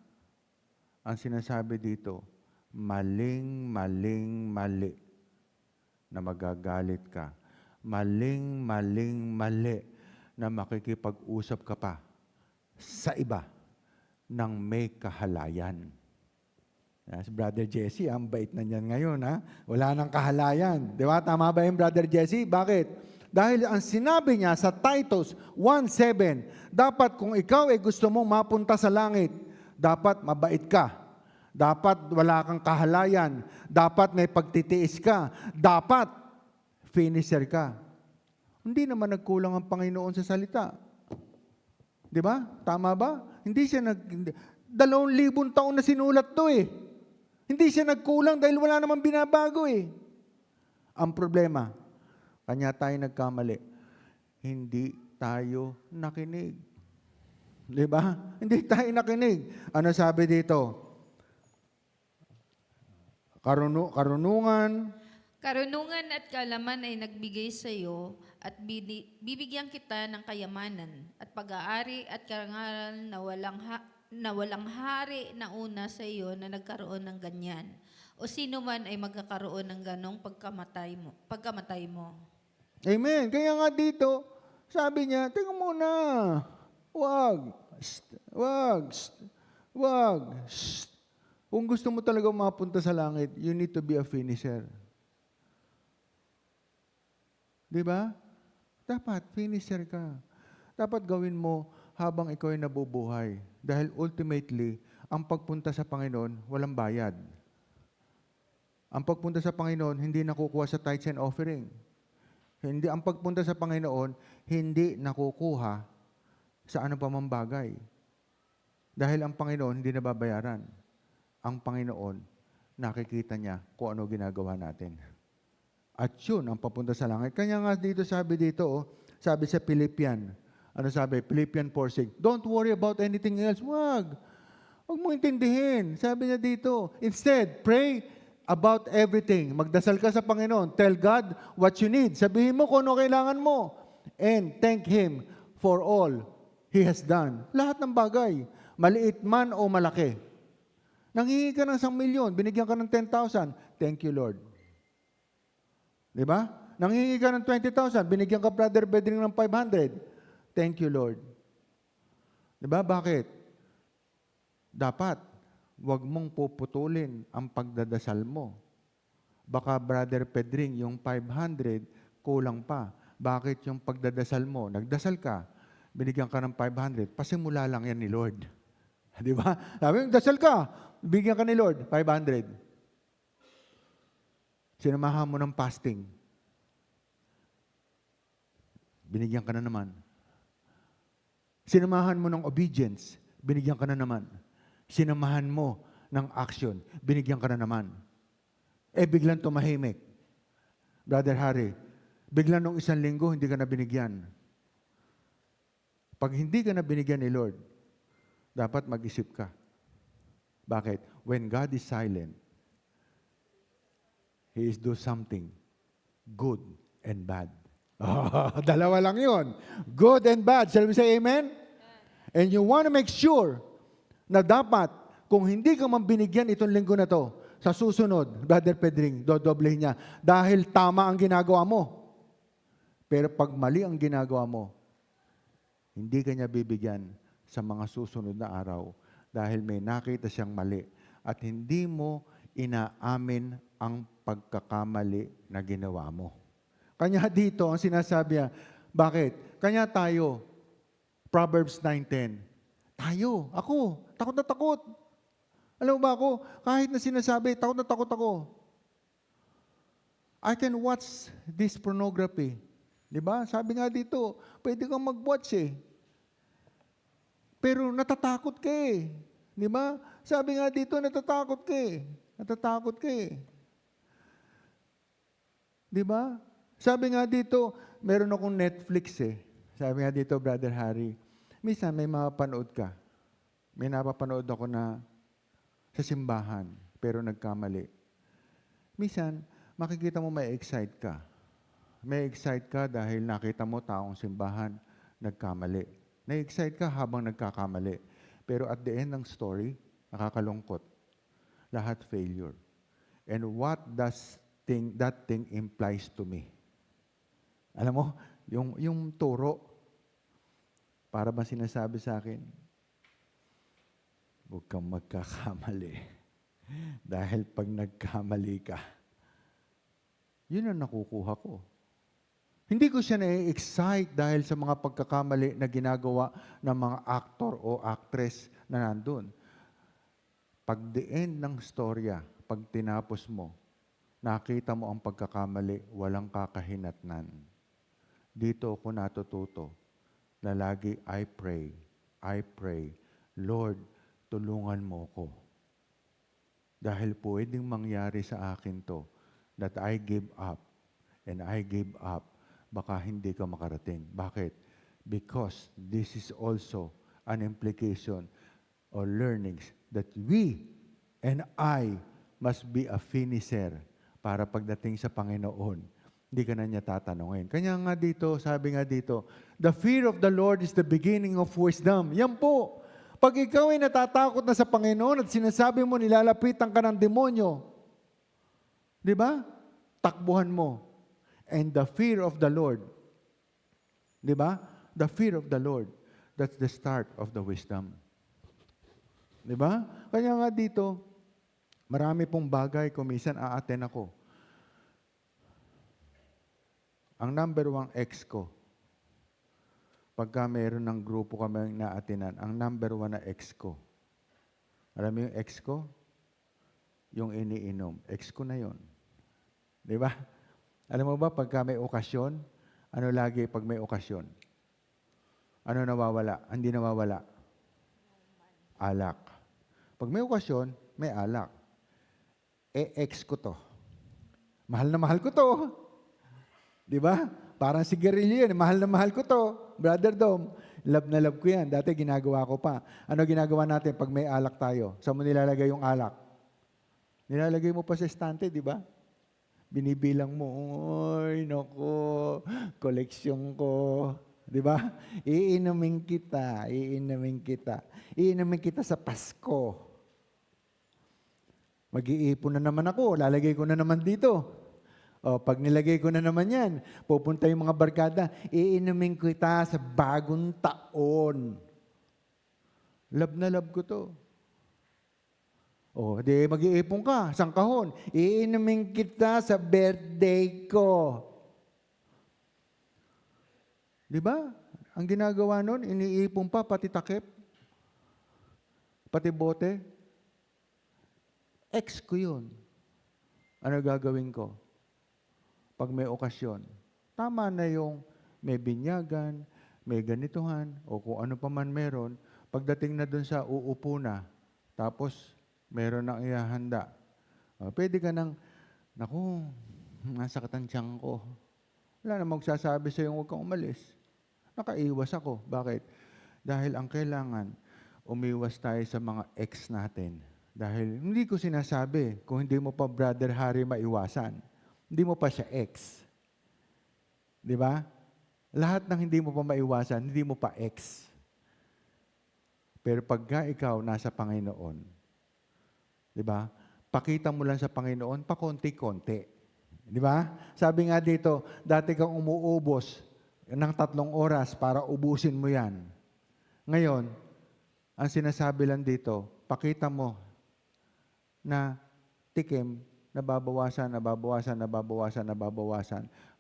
ang sinasabi dito, mali na magagalit ka. Mali na makikipag-usap ka pa sa iba ng may kahalayan. Si Brother Jesse, ang bait na niyan ngayon, ha? Wala nang kahalayan. Di ba? Tama ba yung Brother Jesse? Bakit? Dahil ang sinabi niya sa Titus 1:7, dapat kung ikaw ay gusto mong mapunta sa langit, dapat mabait ka. Dapat wala kang kahalayan. Dapat may pagtitiis ka. Dapat finisher ka. Hindi naman nagkulang ang Panginoon sa salita. Di ba? Tama ba? Hindi siya 2,000 taon na sinulat to eh. Hindi siya nagkulang dahil wala namang binabago eh. Ang problema, kanya tayo nagkamali. Hindi tayo nakinig. Di ba? Hindi tayo nakinig. Ano sabi dito? Karunungan at kaalaman ay nagbigay sa iyo at bibigyan kita ng kayamanan at pag-aari at karangalan na walang hari na una sa iyo na nagkaroon ng ganyan. O sino man ay magkakaroon ng ganong pagkamatay mo. Amen. Kaya nga dito, sabi niya, tingnan muna. Wag. Kung gusto mo talaga mapunta sa langit, you need to be a finisher. Di ba? Dapat, finisher ka. Dapat gawin mo habang ikaw ay nabubuhay. Dahil ultimately, ang pagpunta sa Panginoon, walang bayad. Ang pagpunta sa Panginoon, hindi nakukuha sa tithes and offering. Ang pagpunta sa Panginoon, hindi nakukuha sa ano pa mang bagay. Dahil ang Panginoon, hindi nababayaran. Ang Panginoon, nakikita niya kung ano ginagawa natin. At yun ang papunta sa langit. Kanya nga dito, sabi sa Philippian, ano sabi? Philippian 4:6, don't worry about anything else. Wag mo intindihin. Sabi niya dito, instead, pray about everything. Magdasal ka sa Panginoon. Tell God what you need. Sabihin mo kung ano kailangan mo. And thank Him for all He has done. Lahat ng bagay, maliit man o malaki. Nanghihingi ka ng 1,000,000, binigyan ka ng 10,000. Thank you, Lord. Di ba? Nanghihingi ka ng 20,000, binigyan ka, Brother Bedring, ng 500. Thank you, Lord. Di ba? Bakit? Dapat, wag mong puputulin ang pagdadasal mo. Baka, Brother Pedring, yung 500, kulang pa. Bakit yung pagdadasal mo? Nagdasal ka, binigyan ka ng 500, pasimula lang yan ni Lord. Di ba? Sabi, dasal ka, bigyan ka ni Lord, 500. Sinamahan mo ng fasting. Binigyan ka na naman. Sinamahan mo ng obedience, binigyan ka na naman. Sinamahan mo ng action, binigyan ka na naman. Biglang tumahimik. Brother Harry, biglang nung 1 linggo, hindi ka na binigyan. Pag hindi ka na binigyan ni Lord, dapat mag-isip ka. Bakit? When God is silent, He is do something good and bad. Dalawa lang yun. Good and bad. Shall we say amen? And you want to make sure na dapat, kung hindi ka man binigyan itong linggo na to, sa susunod, Brother Pedring, dodoblehin niya. Dahil tama ang ginagawa mo. Pero pag mali ang ginagawa mo, hindi ka niya bibigyan sa mga susunod na araw dahil may nakita siyang mali at hindi mo inaamin ang pagkakamali na ginawa mo. Kanya dito, ang sinasabi niya, bakit? Kanya tayo, Proverbs 9:10, tayo, ako, takot na takot. Alam mo ba ako, kahit na sinasabi, takot na takot ako. I can watch this pornography. Di ba? Sabi nga dito, pwede kang mag-watch eh. Pero natatakot ka eh. Di ba? Sabi nga dito, natatakot ka eh. Natatakot ka eh. Di ba? Sabi nga dito, meron akong Netflix eh. Sabi nga dito, Brother Harry, minsan may mapapanood ka. May napapanood ako na sa simbahan, pero nagkamali. Minsan, makikita mo may excite ka. May excite ka dahil nakita mo taong simbahan, nagkamali. Na-excite ka habang nagkakamali. Pero at the end ng story, nakakalungkot. Lahat failure. And what does that thing implies to me? Alam mo, yung turo, para ba sinasabi sa akin, huwag kang magkakamali. Dahil pag nagkamali ka, yun ang nakukuha ko. Hindi ko siya na-excite dahil sa mga pagkakamali na ginagawa ng mga aktor o actress na nandun. Pag the end ng storya, pag tinapos mo, nakita mo ang pagkakamali, walang kakahinatnan. Dito ako natututo na lagi I pray, Lord, tulungan mo ko. Dahil pwedeng mangyari sa akin to, that I give up, and I give up, baka hindi ka makarating. Bakit? Because this is also an implication or learnings that we and I must be a finisher para pagdating sa Panginoon, hindi ka na niya tatanungin. Kanya nga dito, sabi nga dito, the fear of the Lord is the beginning of wisdom. Yan po. Pag ikaw ay natatakot na sa Panginoon at sinasabi mo, nilalapitan ka ng demonyo, di ba? Takbuhan mo. And the fear of the Lord, di ba? The fear of the Lord, that's the start of the wisdom. Di ba? Kanya nga dito, marami pong bagay kung minsan aaten ako. Ang number 1 ex ko, pagka meron ng grupo kami naatinan, ang number 1 na ex ko, alam mo yung ex ko? Yung iniinom. Ex ko na yon. Di ba? Alam mo ba, pagka may okasyon, ano lagi pag may okasyon? Ano nawawala? Hindi nawawala. Alak. Pag may okasyon, may alak. Ex ko to. Mahal na mahal ko to. Di ba? Parang sigarilyo yan. Mahal na mahal ko to. Brother Dom, love na love ko yan. Dati ginagawa ko pa. Ano ginagawa natin pag may alak tayo? Saan mo nilalagay yung alak? Nilalagay mo pa sa estante, di ba? Binibilang mo, oy, nako, koleksyon ko. Di ba? Iinumin kita, iinumin kita. Iinumin kita sa Pasko. Mag-iipon na naman ako, lalagay ko na naman dito. O, pag nilagay ko na naman yan, pupunta yung mga barkada, iinumin kita sa bagong taon. Love na love ko to. O, di mag-iipon ka, isang kahon. Iinumin kita sa birthday ko. Di ba? Ang ginagawa nun, iniipon pa, pati takip. Pati bote, ex ko yun. Ano gagawin ko? Pag may okasyon. Tama na yung may binyagan, may ganituhan, o kung ano pa man meron, pagdating na dun sa uupo na, tapos meron nang ihahanda. Pwede ka nang, naku, nasakit ang tiyan ko. Wala namang magsasabi sa'yo, huwag kang umalis. Nakaiwas ako. Bakit? Dahil ang kailangan, umiwas tayo sa mga ex natin. Dahil hindi ko sinasabi, kung hindi mo pa Brother Harry maiwasan, hindi mo pa siya ex. Di ba? Lahat ng hindi mo pa maiwasan, hindi mo pa ex. Pero pagka ikaw nasa Panginoon, di ba? Pakita mo lang sa Panginoon, pakonti-konti. Di ba? Sabi nga dito, dati kang umuubos ng 3 oras para ubusin mo yan. Ngayon, ang sinasabi lang dito, pakita mo na tikim, nababawasan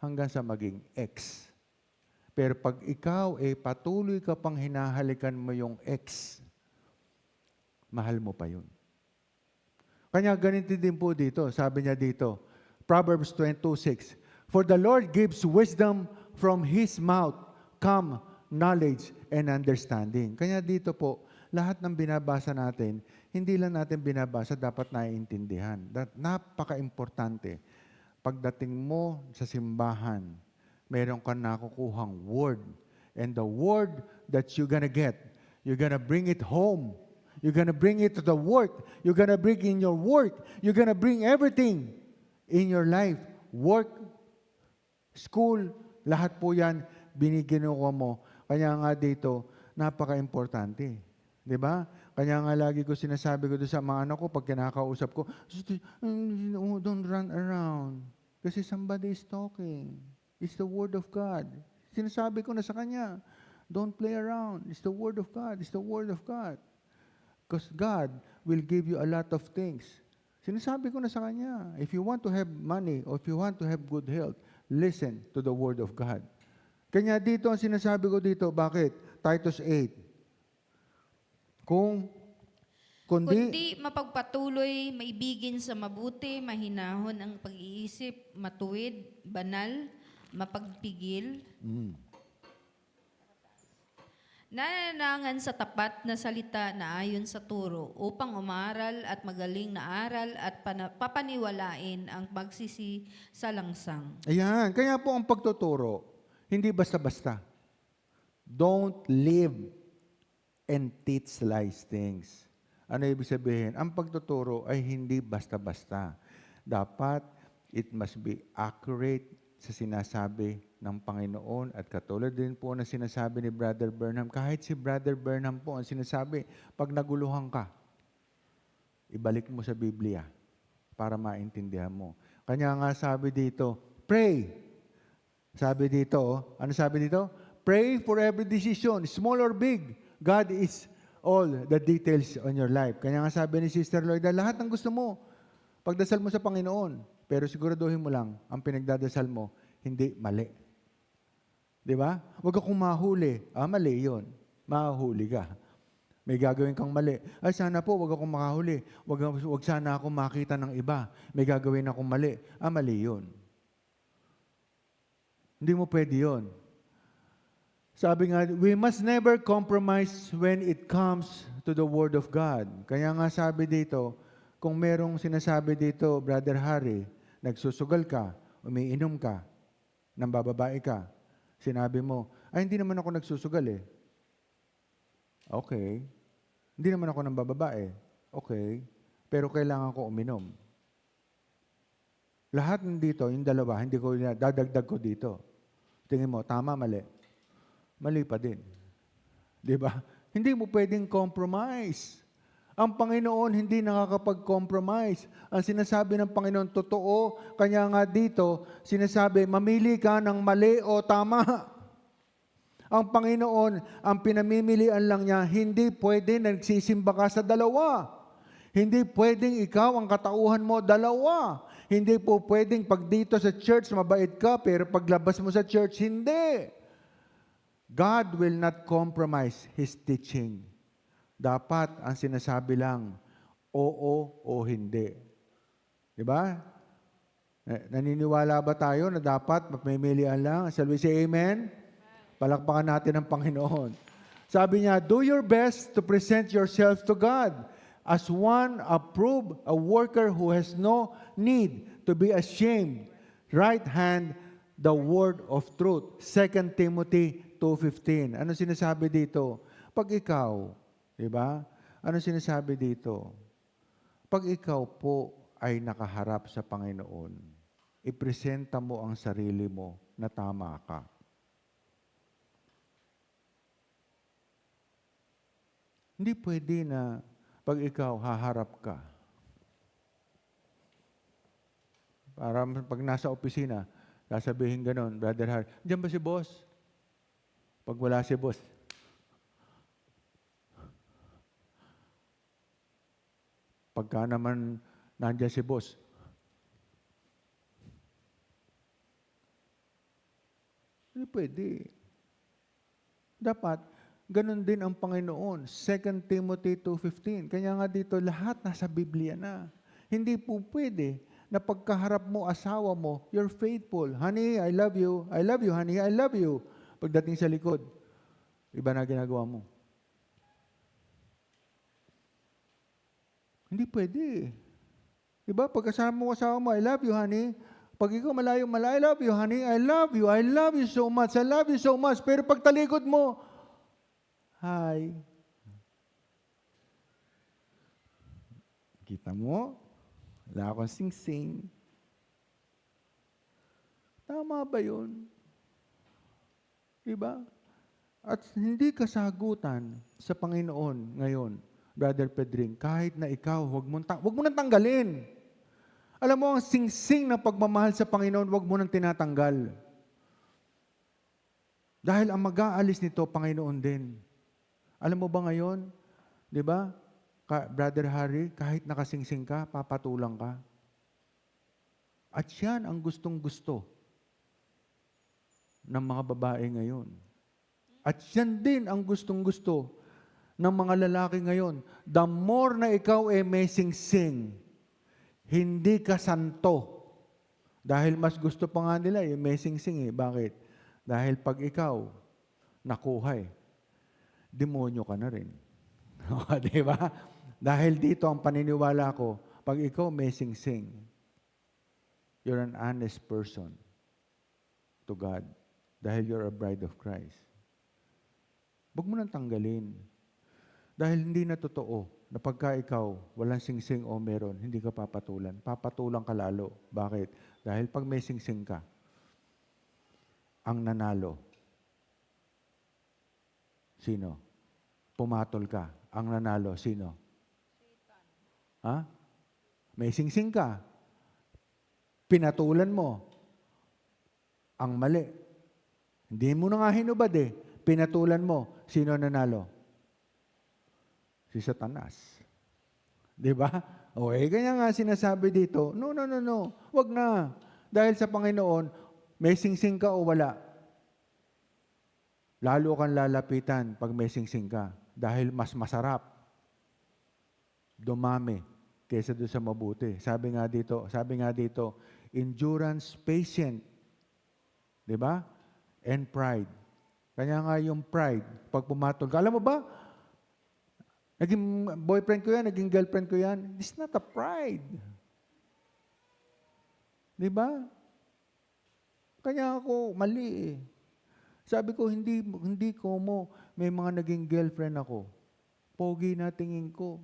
hanggang sa maging X. Pero pag ikaw patuloy ka pang hinahalikan mo yung X, mahal mo pa yun. Kanya ganito din po dito, sabi niya dito, Proverbs 22:6, For the Lord gives wisdom, from His mouth come knowledge and understanding. Kanya dito po, lahat ng binabasa natin, hindi lang natin binabasa, dapat naiintindihan. Napaka-importante. Pagdating mo sa simbahan, meron kang nakukuhang word. And the word that you're gonna get, you're gonna bring it home. You're gonna bring it to the work. You're gonna bring in your work. You're gonna bring everything in your life. Work, school, lahat po yan, binigyan mo. Kaya nga dito, napaka-importante. Di ba? Kaya nga lagi ko sinasabi ko sa mga anak ko, pag kinakausap ko, don't run around. Kasi somebody is talking. It's the Word of God. Sinasabi ko na sa kanya, don't play around. It's the Word of God. It's the Word of God. Because God will give you a lot of things. Sinasabi ko na sa kanya, if you want to have money or if you want to have good health, listen to the Word of God. Kanya dito, ang sinasabi ko dito, bakit? Titus 8. Kundi mapagpatuloy, maibigin sa mabuti, mahinahon ang pag-iisip, matuwid, banal, mapagpigil, nananangan sa tapat na salita na ayon sa turo, upang umaral at magaling na aral at papaniwalain ang pagsisi sa langsang. Ayan, kaya po ang pagtuturo, hindi basta-basta. Don't live and teach lies things. Ano ibig sabihin? Ang pagtuturo ay hindi basta-basta. Dapat, it must be accurate sa sinasabi ng Panginoon at katulad din po na sinasabi ni Brother Burnham. Kahit si Brother Burnham po ang sinasabi, pag naguluhan ka, ibalik mo sa Biblia para maintindihan mo. Kanya nga sabi dito, pray. Sabi dito, ano sabi dito? Pray for every decision, small or big. God is all the details on your life. Kaya nga sabi ni Sister Lloyda, lahat ng gusto mo, pagdasal mo sa Panginoon. Pero siguraduhin mo lang, ang pinagdadasal mo, hindi mali. Di ba? Huwag akong mahuli. Mali yun. Mahuli ka. May gagawin kang mali. Ay, sana po, huwag akong makahuli. Huwag sana akong makita ng iba. May gagawin akong mali. Mali yun. Hindi mo pwede yun. Sabi nga, we must never compromise when it comes to the Word of God. Kaya nga sabi dito, kung merong sinasabi dito, Brother Harry, nagsusugal ka, umiinom ka, nambababae ka, sinabi mo, ay hindi naman ako nagsusugal eh. Okay. Hindi naman ako nambababae. Okay. Pero kailangan ko uminom. Lahat nandito, yung dalawa, hindi ko dadagdag ko dito. Tingin mo, tama, mali. Mali pa din. Di ba? Hindi mo pwedeng compromise. Ang Panginoon hindi nakakapag-compromise. Ang sinasabi ng Panginoon, totoo. Kanya nga dito, sinasabi, mamili ka ng mali o tama. Ang Panginoon, ang pinamimilian lang niya, hindi pwede nagsisimba ka sa dalawa. Hindi pwedeng ikaw, ang katauhan mo, dalawa. Hindi po pwedeng pag dito sa church, mabait ka, pero paglabas mo sa church, hindi. God will not compromise His teaching. Dapat ang sinasabi lang, oo o hindi. Di ba? Naniniwala ba tayo na dapat mapimilian lang? Shall we say amen? Palakpakan natin ang Panginoon. Sabi niya, do your best to present yourself to God as one approved, a worker who has no need to be ashamed. Right hand, the word of truth. 2 Timothy 2:15. Ano sinasabi dito? Pag ikaw, di ba? Ano sinasabi dito? Pag ikaw po ay nakaharap sa Panginoon, ipresenta mo ang sarili mo na tama ka. Hindi pwede na pag ikaw haharap ka. Para pag nasa opisina, sasabihin ganon, Brother Harry, diyan ba si boss? Pag wala si boss, pagka naman nandiyan si boss, hindi pwede. Dapat, ganun din ang Panginoon. 2 Timothy 2:15. Kaya nga dito, lahat nasa Biblia na. Hindi po pwede na pagkaharap mo, asawa mo, you're faithful. Honey, I love you. I love you, honey. I love you. Pagdating sa likod, iba na ginagawa mo. Hindi pwede. Diba? Pagkasama mo asawa mo, I love you, honey. Pag ikaw malayo, I love you, honey. I love you. I love you so much. I love you so much. Pero pag talikod mo, hi. Kita mo? Wala akong sing-sing. Tama ba yun? Diba? At hindi kasagutan sa Panginoon ngayon, Brother Pedring, kahit na ikaw, wag mo nang tanggalin. Alam mo, ang sing-sing ng pagmamahal sa Panginoon, wag mo nang tinatanggal. Dahil ang mag-aalis nito, Panginoon din. Alam mo ba ngayon, di ba, Brother Harry, kahit nakasingsing ka, papatulang ka. At yan ang gustong-gusto ng mga babae ngayon. At yan din ang gustong-gusto ng mga lalaki ngayon. The more na ikaw may sing-sing, hindi ka santo. Dahil mas gusto pa nga nila may sing-sing eh. Bakit? Dahil pag ikaw nakuha demonyo ka na rin. Diba? Dahil dito ang paniniwala ko, pag ikaw may sing-sing, you're an honest person to God. Dahil you're a bride of Christ. Huwag mo nang tanggalin. Dahil hindi na totoo na pagka ikaw walang sing-sing o meron, hindi ka papatulan. Papatulan ka lalo. Bakit? Dahil pag may sing-sing ka, ang nanalo. Sino? Pumatol ka. Ang nanalo, sino? Ha? May sing-sing ka. Pinatulan mo. Ang mali. Hindi mo na nga hinubad eh. Pinatulan mo. Sino nanalo? Si Satanas. Di ba? O kanya nga sinasabi dito, no. Wag na. Dahil sa Panginoon, may sing-sing ka o wala. Lalo kang lalapitan pag may sing-sing ka. Dahil mas masarap dumami kaysa doon sa mabuti. Sabi nga dito, endurance, patient. Di ba? And pride. Kanya nga yung pride, pag pumatol ka. Alam mo ba, naging boyfriend ko yan, naging girlfriend ko yan. It's not a pride. Di ba? Kanya ako, mali eh. Sabi ko, hindi ko mo, may mga naging girlfriend ako. Pogi na tingin ko.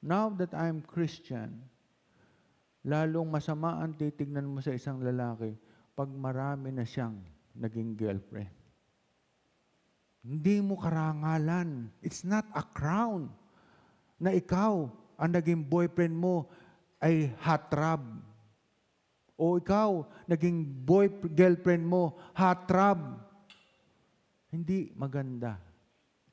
Now that I'm Christian, lalong masama ang titignan mo sa isang lalaki pag marami na siyang naging girlfriend. Hindi mo karangalan. It's not a crown na ikaw ang naging boyfriend mo ay hot rod. O ikaw, naging girlfriend mo, hot rod. Hindi maganda.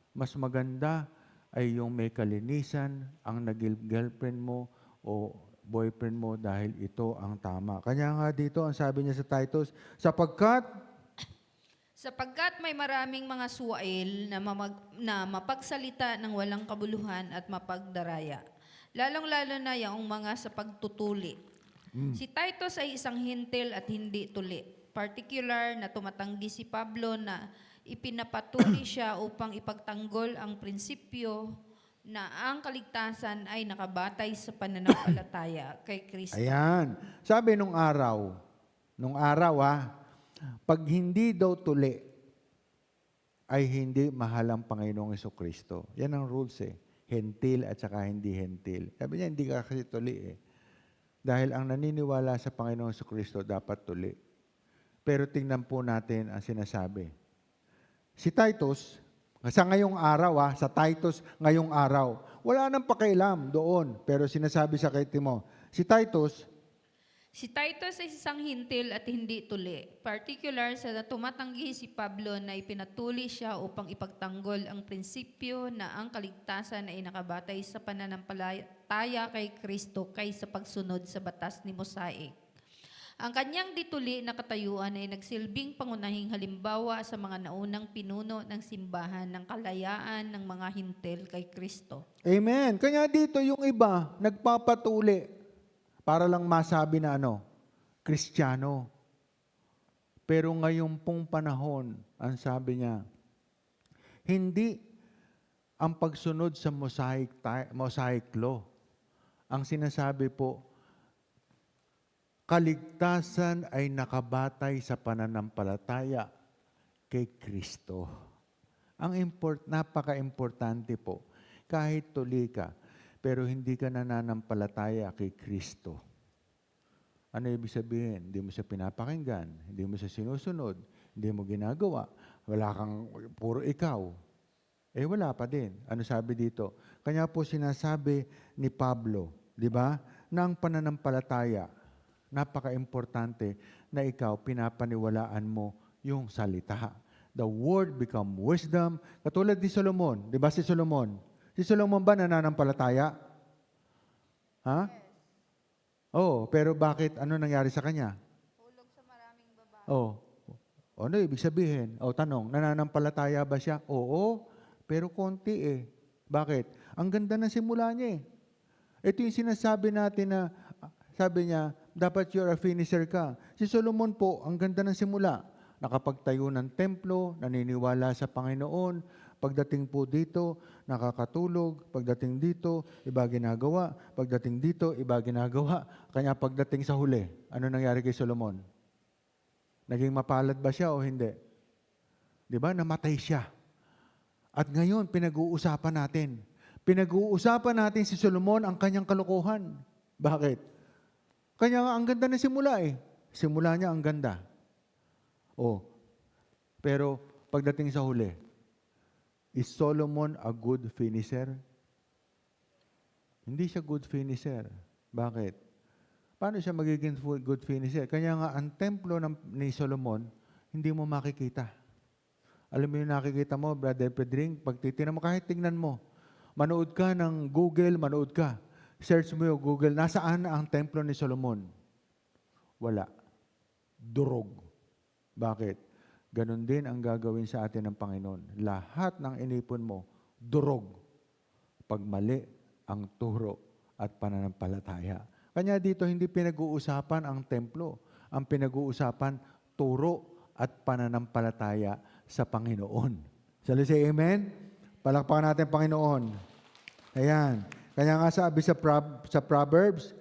Mas maganda ay yung may kalinisan, ang naging girlfriend mo o boyfriend mo dahil ito ang tama. Kanya nga dito, ang sabi niya sa Titus, sapagkat Sapagkat may maraming mga suwail na mapagsalita ng walang kabuluhan at mapagdaraya, lalong-lalo na yung mga sa pagtutuli. Si Titus ay isang hintil at hindi tuli. Particular na tumatanggi si Pablo na ipinapatuli siya upang ipagtanggol ang prinsipyo na ang kaligtasan ay nakabatay sa pananampalataya kay Kristo. Ayan. Sabi nung araw pag hindi daw tuli, ay hindi mahal ang Panginoong Jesucristo. Yan ang rules eh. Hentil at saka hindi hentil. Sabi niya, hindi ka kasi tuli eh. Dahil ang naniniwala sa Panginoong Jesucristo dapat tuli. Pero tingnan po natin ang sinasabi. Si Titus, sa ngayong araw sa Titus ngayong araw, wala nang pakialam doon. Pero sinasabi sa kay Timo, si Titus ay isang hintil at hindi tuli. Particular sa tumatanggi si Pablo na ipinatuli siya upang ipagtanggol ang prinsipyo na ang kaligtasan ay nakabatay sa pananampalataya kay Kristo kaysa pagsunod sa batas ni Mosaic. Ang kanyang dituli na katayuan ay nagsilbing pangunahing halimbawa sa mga naunang pinuno ng simbahan ng kalayaan ng mga hintil kay Kristo. Amen. Kanya dito yung iba, nagpapatuli para lang masabi na Kristiyano. Pero ngayon pong panahon, ang sabi niya, hindi ang pagsunod sa Mosaic law. Ang sinasabi po, kaligtasan ay nakabatay sa pananampalataya kay Kristo. Napaka-importante po, kahit tuli ka, pero hindi ka nananampalataya kay Kristo. Ano ibig sabihin? Hindi mo siya pinapakinggan, hindi mo siya sinusunod, hindi mo ginagawa, wala kang puro ikaw. Wala pa din. Ano sabi dito? Kanya po sinasabi ni Pablo, di ba, na ang pananampalataya, napaka-importante na ikaw pinapaniwalaan mo yung salita. The word become wisdom. Katulad ni Solomon, di ba si Solomon? Si Solomon ba nananampalataya? Ha? Yes. Oh, pero bakit? Ano nangyari sa kanya? Hulog sa maraming babae. Ano ibig sabihin? Tanong, nananampalataya ba siya? Oo, pero konti eh. Bakit? Ang ganda ng simula niya eh. Ito yung sinasabi natin na, sabi niya, dapat you're a finisher ka. Si Solomon po, ang ganda ng simula. Nakapagtayo ng templo, naniniwala sa Panginoon. Pagdating po dito, nakakatulog. Pagdating dito, iba ginagawa. Pagdating dito, iba ginagawa. Kanya pagdating sa huli, ano nangyari kay Solomon? Naging mapalad ba siya o hindi? Di ba? Namatay siya. At ngayon, pinag-uusapan natin. Pinag-uusapan natin si Solomon ang kanyang kalokohan. Bakit? Kanya ang ganda na simula eh. Simula niya ang ganda. Pero pagdating sa huli, is Solomon a good finisher? Hindi siya good finisher. Bakit? Paano siya magiging good finisher? Kanya nga, ang templo ni Solomon, hindi mo makikita. Alam mo yung nakikita mo, Brother Pedring, pag titignan mo, kahit tingnan mo, manood ka ng Google, manood ka. Search mo yung Google, nasaan ang templo ni Solomon? Wala. Durog. Bakit? Ganon din ang gagawin sa atin ng Panginoon. Lahat ng inipon mo, durog. Pag mali ang turo at pananampalataya. Kanya dito hindi pinag-uusapan ang templo. Ang pinag-uusapan, turo at pananampalataya sa Panginoon. Shall we say amen? Palakpakan natin Panginoon. Ayan. Kaya nga sabi sa Proverbs,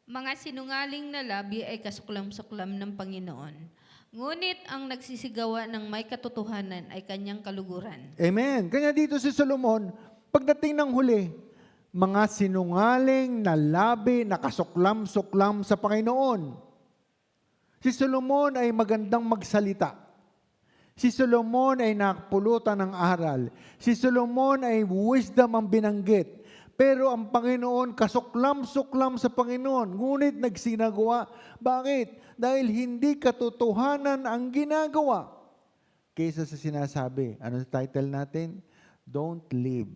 mga sinungaling na labi ay kasuklam-suklam ng Panginoon. Ngunit ang nagsisigawa ng may katotohanan ay kanyang kaluguran. Amen. Kanya dito si Solomon, pagdating ng huli, mga sinungaling na labi na kasuklam-suklam sa Panginoon. Si Solomon ay magandang magsalita. Si Solomon ay nakapulutan ng aral. Si Solomon ay wisdom ang binanggit. Pero ang Panginoon, kasuklam-suklam sa Panginoon. Ngunit nagsinagawa. Bakit? Dahil hindi katotohanan ang ginagawa. Kaysa sa sinasabi, ano title natin? Don't live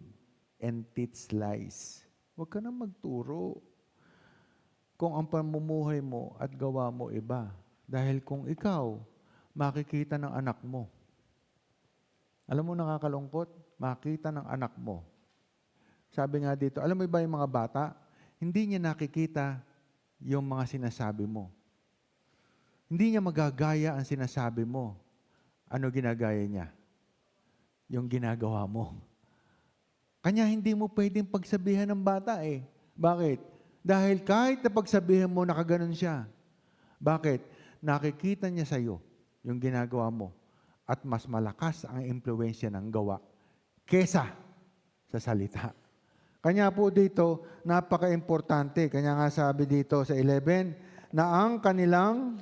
and teach lies. Huwag ka na magturo. Kung ang pamumuhay mo at gawa mo iba. Dahil kung ikaw, makikita ng anak mo. Alam mo, nakakalungkot, makita ng anak mo. Sabi nga dito, alam mo ba yung mga bata, hindi niya nakikita yung mga sinasabi mo. Hindi niya magagaya ang sinasabi mo. Ano ginagaya niya? Yung ginagawa mo. Kanya hindi mo pwedeng pagsabihan ng bata eh. Bakit? Dahil kahit na pagsabihan mo, nakaganon siya. Bakit? Nakikita niya sa'yo yung ginagawa mo at mas malakas ang impluwensya ng gawa kesa sa salita. Kanya po dito, napaka-importante. Kanya nga sabi dito sa 11, na ang kanilang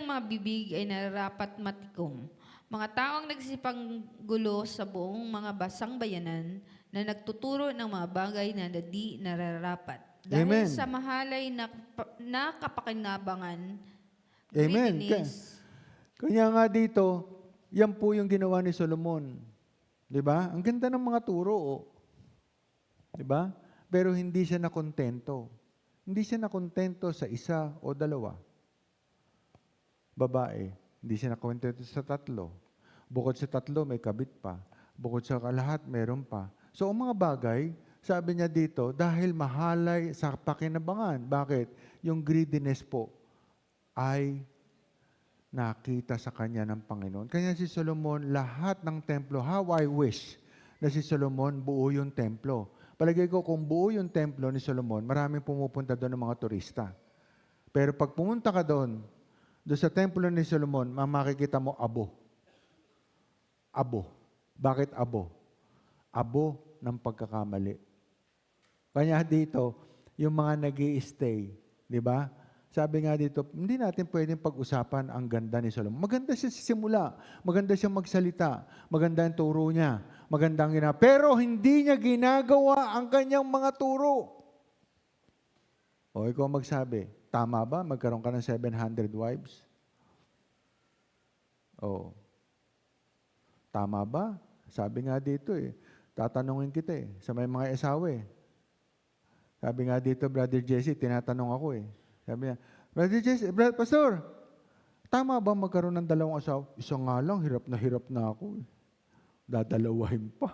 mga bibig ay nararapat matikom. Mga taong nagsipanggulo sa buong mga basang bayanan na nagtuturo ng mga bagay na di nararapat. Dahil Amen. sa mahalay na kapakinabangan, Amen. greediness. Kanya nga dito, yan po yung ginawa ni Solomon. Di ba? Ang ganda ng mga turo. Oh. Di ba? Pero hindi siya nakontento. Hindi siya nakontento sa isa o dalawa. Babae, hindi siya nakontento sa 3. Bukod sa 3, may kabit pa. Bukod sa lahat, meron pa. So, ang mga bagay, sabi niya dito, dahil mahalay sa pakinabangan. Bakit? Yung greediness po ay nakita sa kanya ng Panginoon. Kaya si Solomon, lahat ng templo, how I wish na si Solomon buo yung templo. Palagay ko, kung buo yung templo ni Solomon, maraming pumupunta doon ng mga turista. Pero pag pumunta ka doon sa templo ni Solomon, makikita mo abo. Abo. Bakit abo? Abo ng pagkakamali. Kanya dito, yung mga nag-i-stay, di ba? Sabi nga dito, hindi natin pwedeng pag-usapan ang ganda ni Solomon. Maganda siya sa simula, maganda siya magsalita, maganda ang turo niya, maganda ang ginagawa. Pero hindi niya ginagawa ang kanyang mga turo. O ikaw magsabi, tama ba magkaroon ka ng 700 wives? O, tama ba? Sabi nga dito tatanungin kita sa may mga asawa Sabi nga dito, Brother Jesse, tinatanong ako Sabi niya, Brother Jesse, Pastor, tama ba magkaroon ng 2 asawa? Isa nga lang, hirap na ako Dadalawahin pa.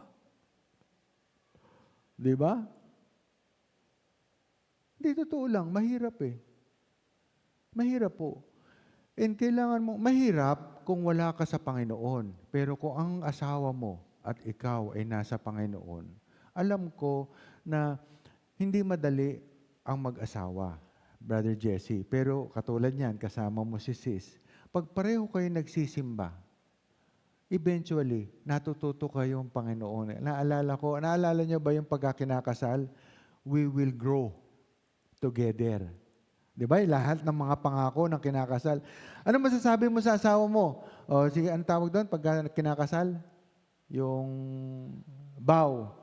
Di ba? Hindi, totoo lang, mahirap Mahirap po. And kailangan mo, mahirap kung wala ka sa Panginoon. Pero kung ang asawa mo at ikaw ay nasa Panginoon, alam ko na hindi madali ang mag-asawa, Brother Jesse. Pero katulad niyan, kasama mo si sis. Pag pareho kayo nagsisimba, eventually, natututo kayong Panginoon. Naalala niyo ba yung pagkakinakasal? We will grow together. Di ba? Lahat ng mga pangako ng kinakasal. Ano masasabi mo sa asawa mo? O, sige, ang tawag doon pag kinakasal? Yung vow.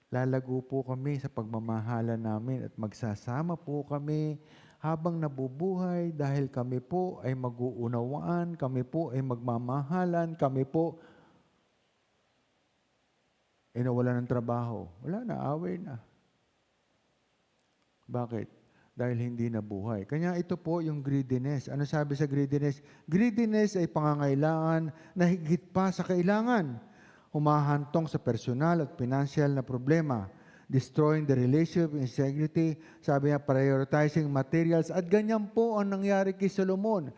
Lalago po kami sa pagmamahala namin at magsasama po kami habang nabubuhay dahil kami po ay mag-uunawaan, kami po ay magmamahalan, kami po ay nawalan ng trabaho. Wala na, away na. Bakit? Dahil hindi nabuhay. Kanya ito po yung greediness. Ano sabi sa greediness? Greediness ay pangangailangan na higit pa sa kailangan. Humahantong sa personal at financial na problema. Destroying the relationship, integrity. Sabi niya, prioritizing materials. At ganyan po ang nangyari kay Solomon.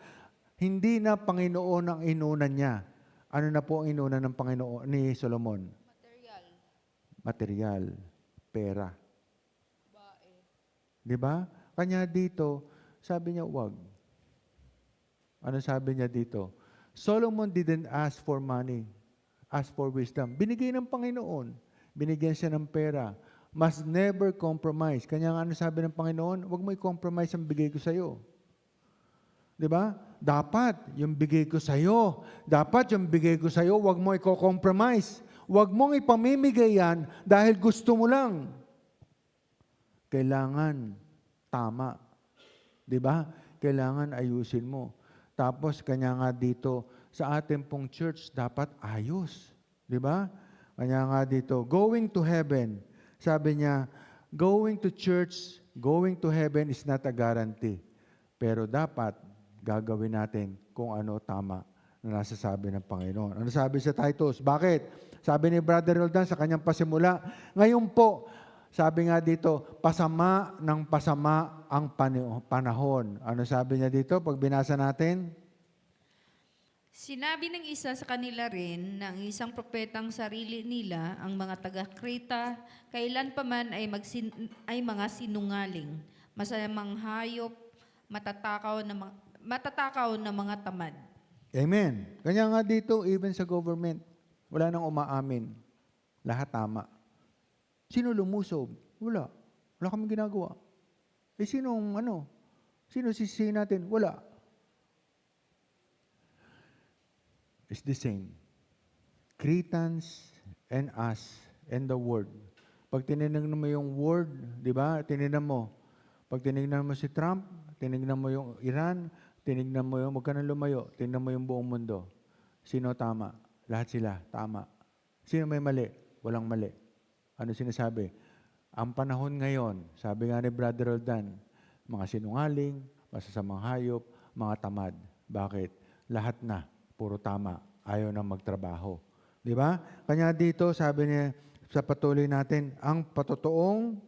Hindi na Panginoon ang inunan niya. Ano na po ang inunan ng Panginoon ni Solomon? Material. Pera. Di ba? Kanya dito, sabi niya, wag. Ano sabi niya dito? Solomon didn't ask for money, ask for wisdom. Binigay ng Panginoon. Binigyan siya ng pera. Must never compromise. Kanya ano sabi ng Panginoon? Wag mo i-compromise ang bigay ko sa'yo. Di ba? Dapat yung bigay ko sa'yo. Dapat yung bigay ko sa'yo, wag mo i-compromise. Wag mong ipamimigay yan dahil gusto mo lang. Kailangan tama. Di ba? Kailangan ayusin mo. Tapos, kanya nga dito, sa ating pong church, dapat ayos. Di ba? Kanya nga dito, going to heaven. Sabi niya, going to church, going to heaven is not a guarantee. Pero dapat gagawin natin kung ano tama na nasasabi ng Panginoon. Ano sabi sa Titus? Bakit? Sabi ni Brother Roldan sa kanyang pasimula, ngayon po, sabi nga dito, pasama ng pasama ang panahon. Ano sabi niya dito pag binasa natin? Sinabi ng isa sa kanila rin na ang isang propetang sarili nila, ang mga taga-Kreta, kailan pa man ay mga sinungaling, masamang hayop, matatakaw na mga tamad. Amen. Kanya nga dito, even sa government, wala nang umaamin. Lahat tama. Sino lumusob? Wala. Wala kaming ginagawa. Sino sisihin natin? Wala. It's the same. Cretans and us and the Word. Pag tinignan mo yung Word, di ba? Tinignan mo. Pag tinignan mo si Trump, tinignan mo yung Iran, tinignan mo yung, huwag ka nang lumayo, tinignan mo yung buong mundo. Sino tama? Lahat sila, tama. Sino may mali? Walang mali. Ano sinasabi? Ang panahon ngayon, sabi nga ni Brother Roldan, mga sinungaling, masasamang hayop, mga tamad. Bakit? Lahat na, puro tama. Ayaw na magtrabaho. Di ba? Kanya dito, sabi niya sa patuloy natin, ang patotoong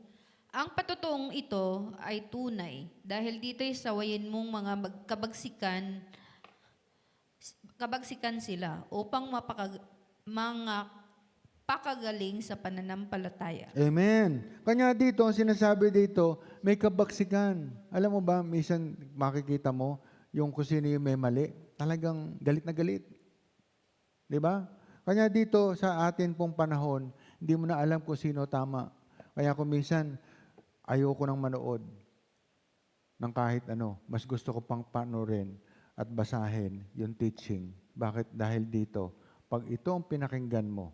ito ay tunay dahil dito'y sawayin mong mga kabagsikan sila upang mga pakagaling sa pananampalataya. Amen. Kanya dito, ang sinasabi dito, may kabaksikan. Alam mo ba, minsan makikita mo, yung kung sino yung may mali, talagang galit na galit. Di ba? Kanya dito, sa atin pong panahon, hindi mo na alam kung sino tama. Kaya kung minsan, ayoko nang manood ng kahit ano. Mas gusto ko pang panoorin at basahin yung teaching. Bakit? Dahil dito, pag ito ang pinakinggan mo,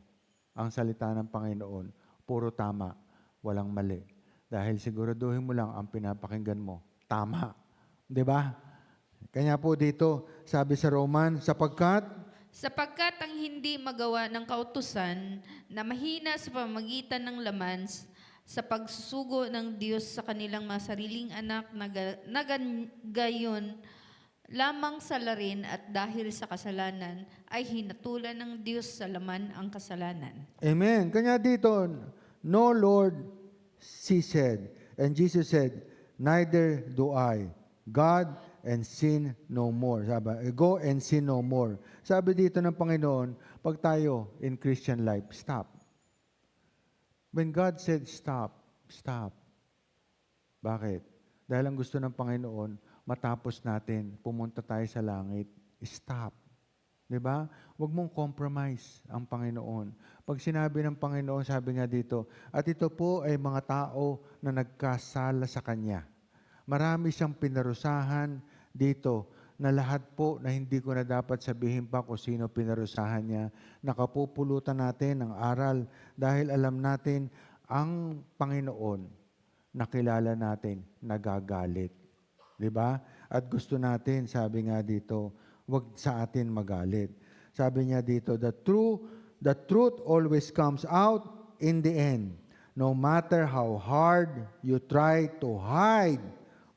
ang salita ng Panginoon, puro tama, walang mali. Dahil siguraduhin mo lang ang pinapakinggan mo, tama. Di ba? Kanya po dito, sabi sa Roman, Sapagkat ang hindi magawa ng kautusan na mahina sa pamamagitan ng laman sa pagsusugo ng Diyos sa kanilang mga sariling anak na gayon lamang sa larin at dahil sa kasalanan ay hinatulan ng Diyos sa laman ang kasalanan. Amen. Kanya dito, no Lord, she said. And Jesus said, neither do I. God and sin no more. Sabi, go and sin no more. Sabi dito ng Panginoon, pag tayo in Christian life, stop. When God said stop, stop. Bakit? Dahil ang gusto ng Panginoon, matapos natin, pumunta tayo sa langit, stop. Diba? Huwag mong compromise ang Panginoon. Pag sinabi ng Panginoon, sabi nga dito, at ito po ay mga tao na nagkasala sa Kanya. Marami siyang pinarusahan dito na lahat po na hindi ko na dapat sabihin pa kung sino pinarusahan niya. Nakapupulutan natin ng aral dahil alam natin ang Panginoon nakilala natin nagagalit. Diba? At gusto natin, sabi nga dito, wag sa atin magalit. Sabi niya dito, the truth always comes out in the end. No matter how hard you try to hide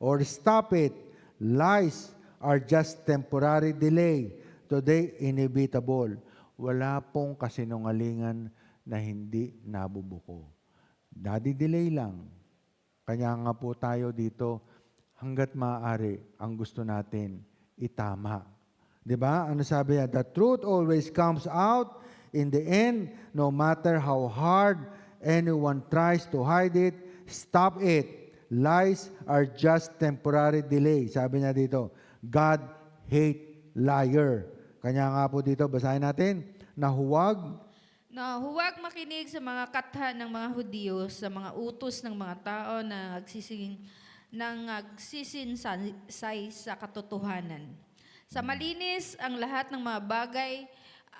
or stop it, lies are just temporary delay. Today, inevitable. Wala pong kasinungalingan na hindi nabubuko. Nadi-delay lang. Kanya nga po tayo dito, hanggat maaari, ang gusto natin, itama. Diba? Ano sabi niya? The truth always comes out in the end, no matter how hard anyone tries to hide it, stop it. Lies are just temporary delay. Sabi niya dito, God hate liar. Kanya nga po dito, basahin natin, na huwag makinig sa mga katha ng mga Hudyo, sa mga utos ng mga tao na nagsisinsay sa katotohanan. Sa malinis, ang lahat ng mga bagay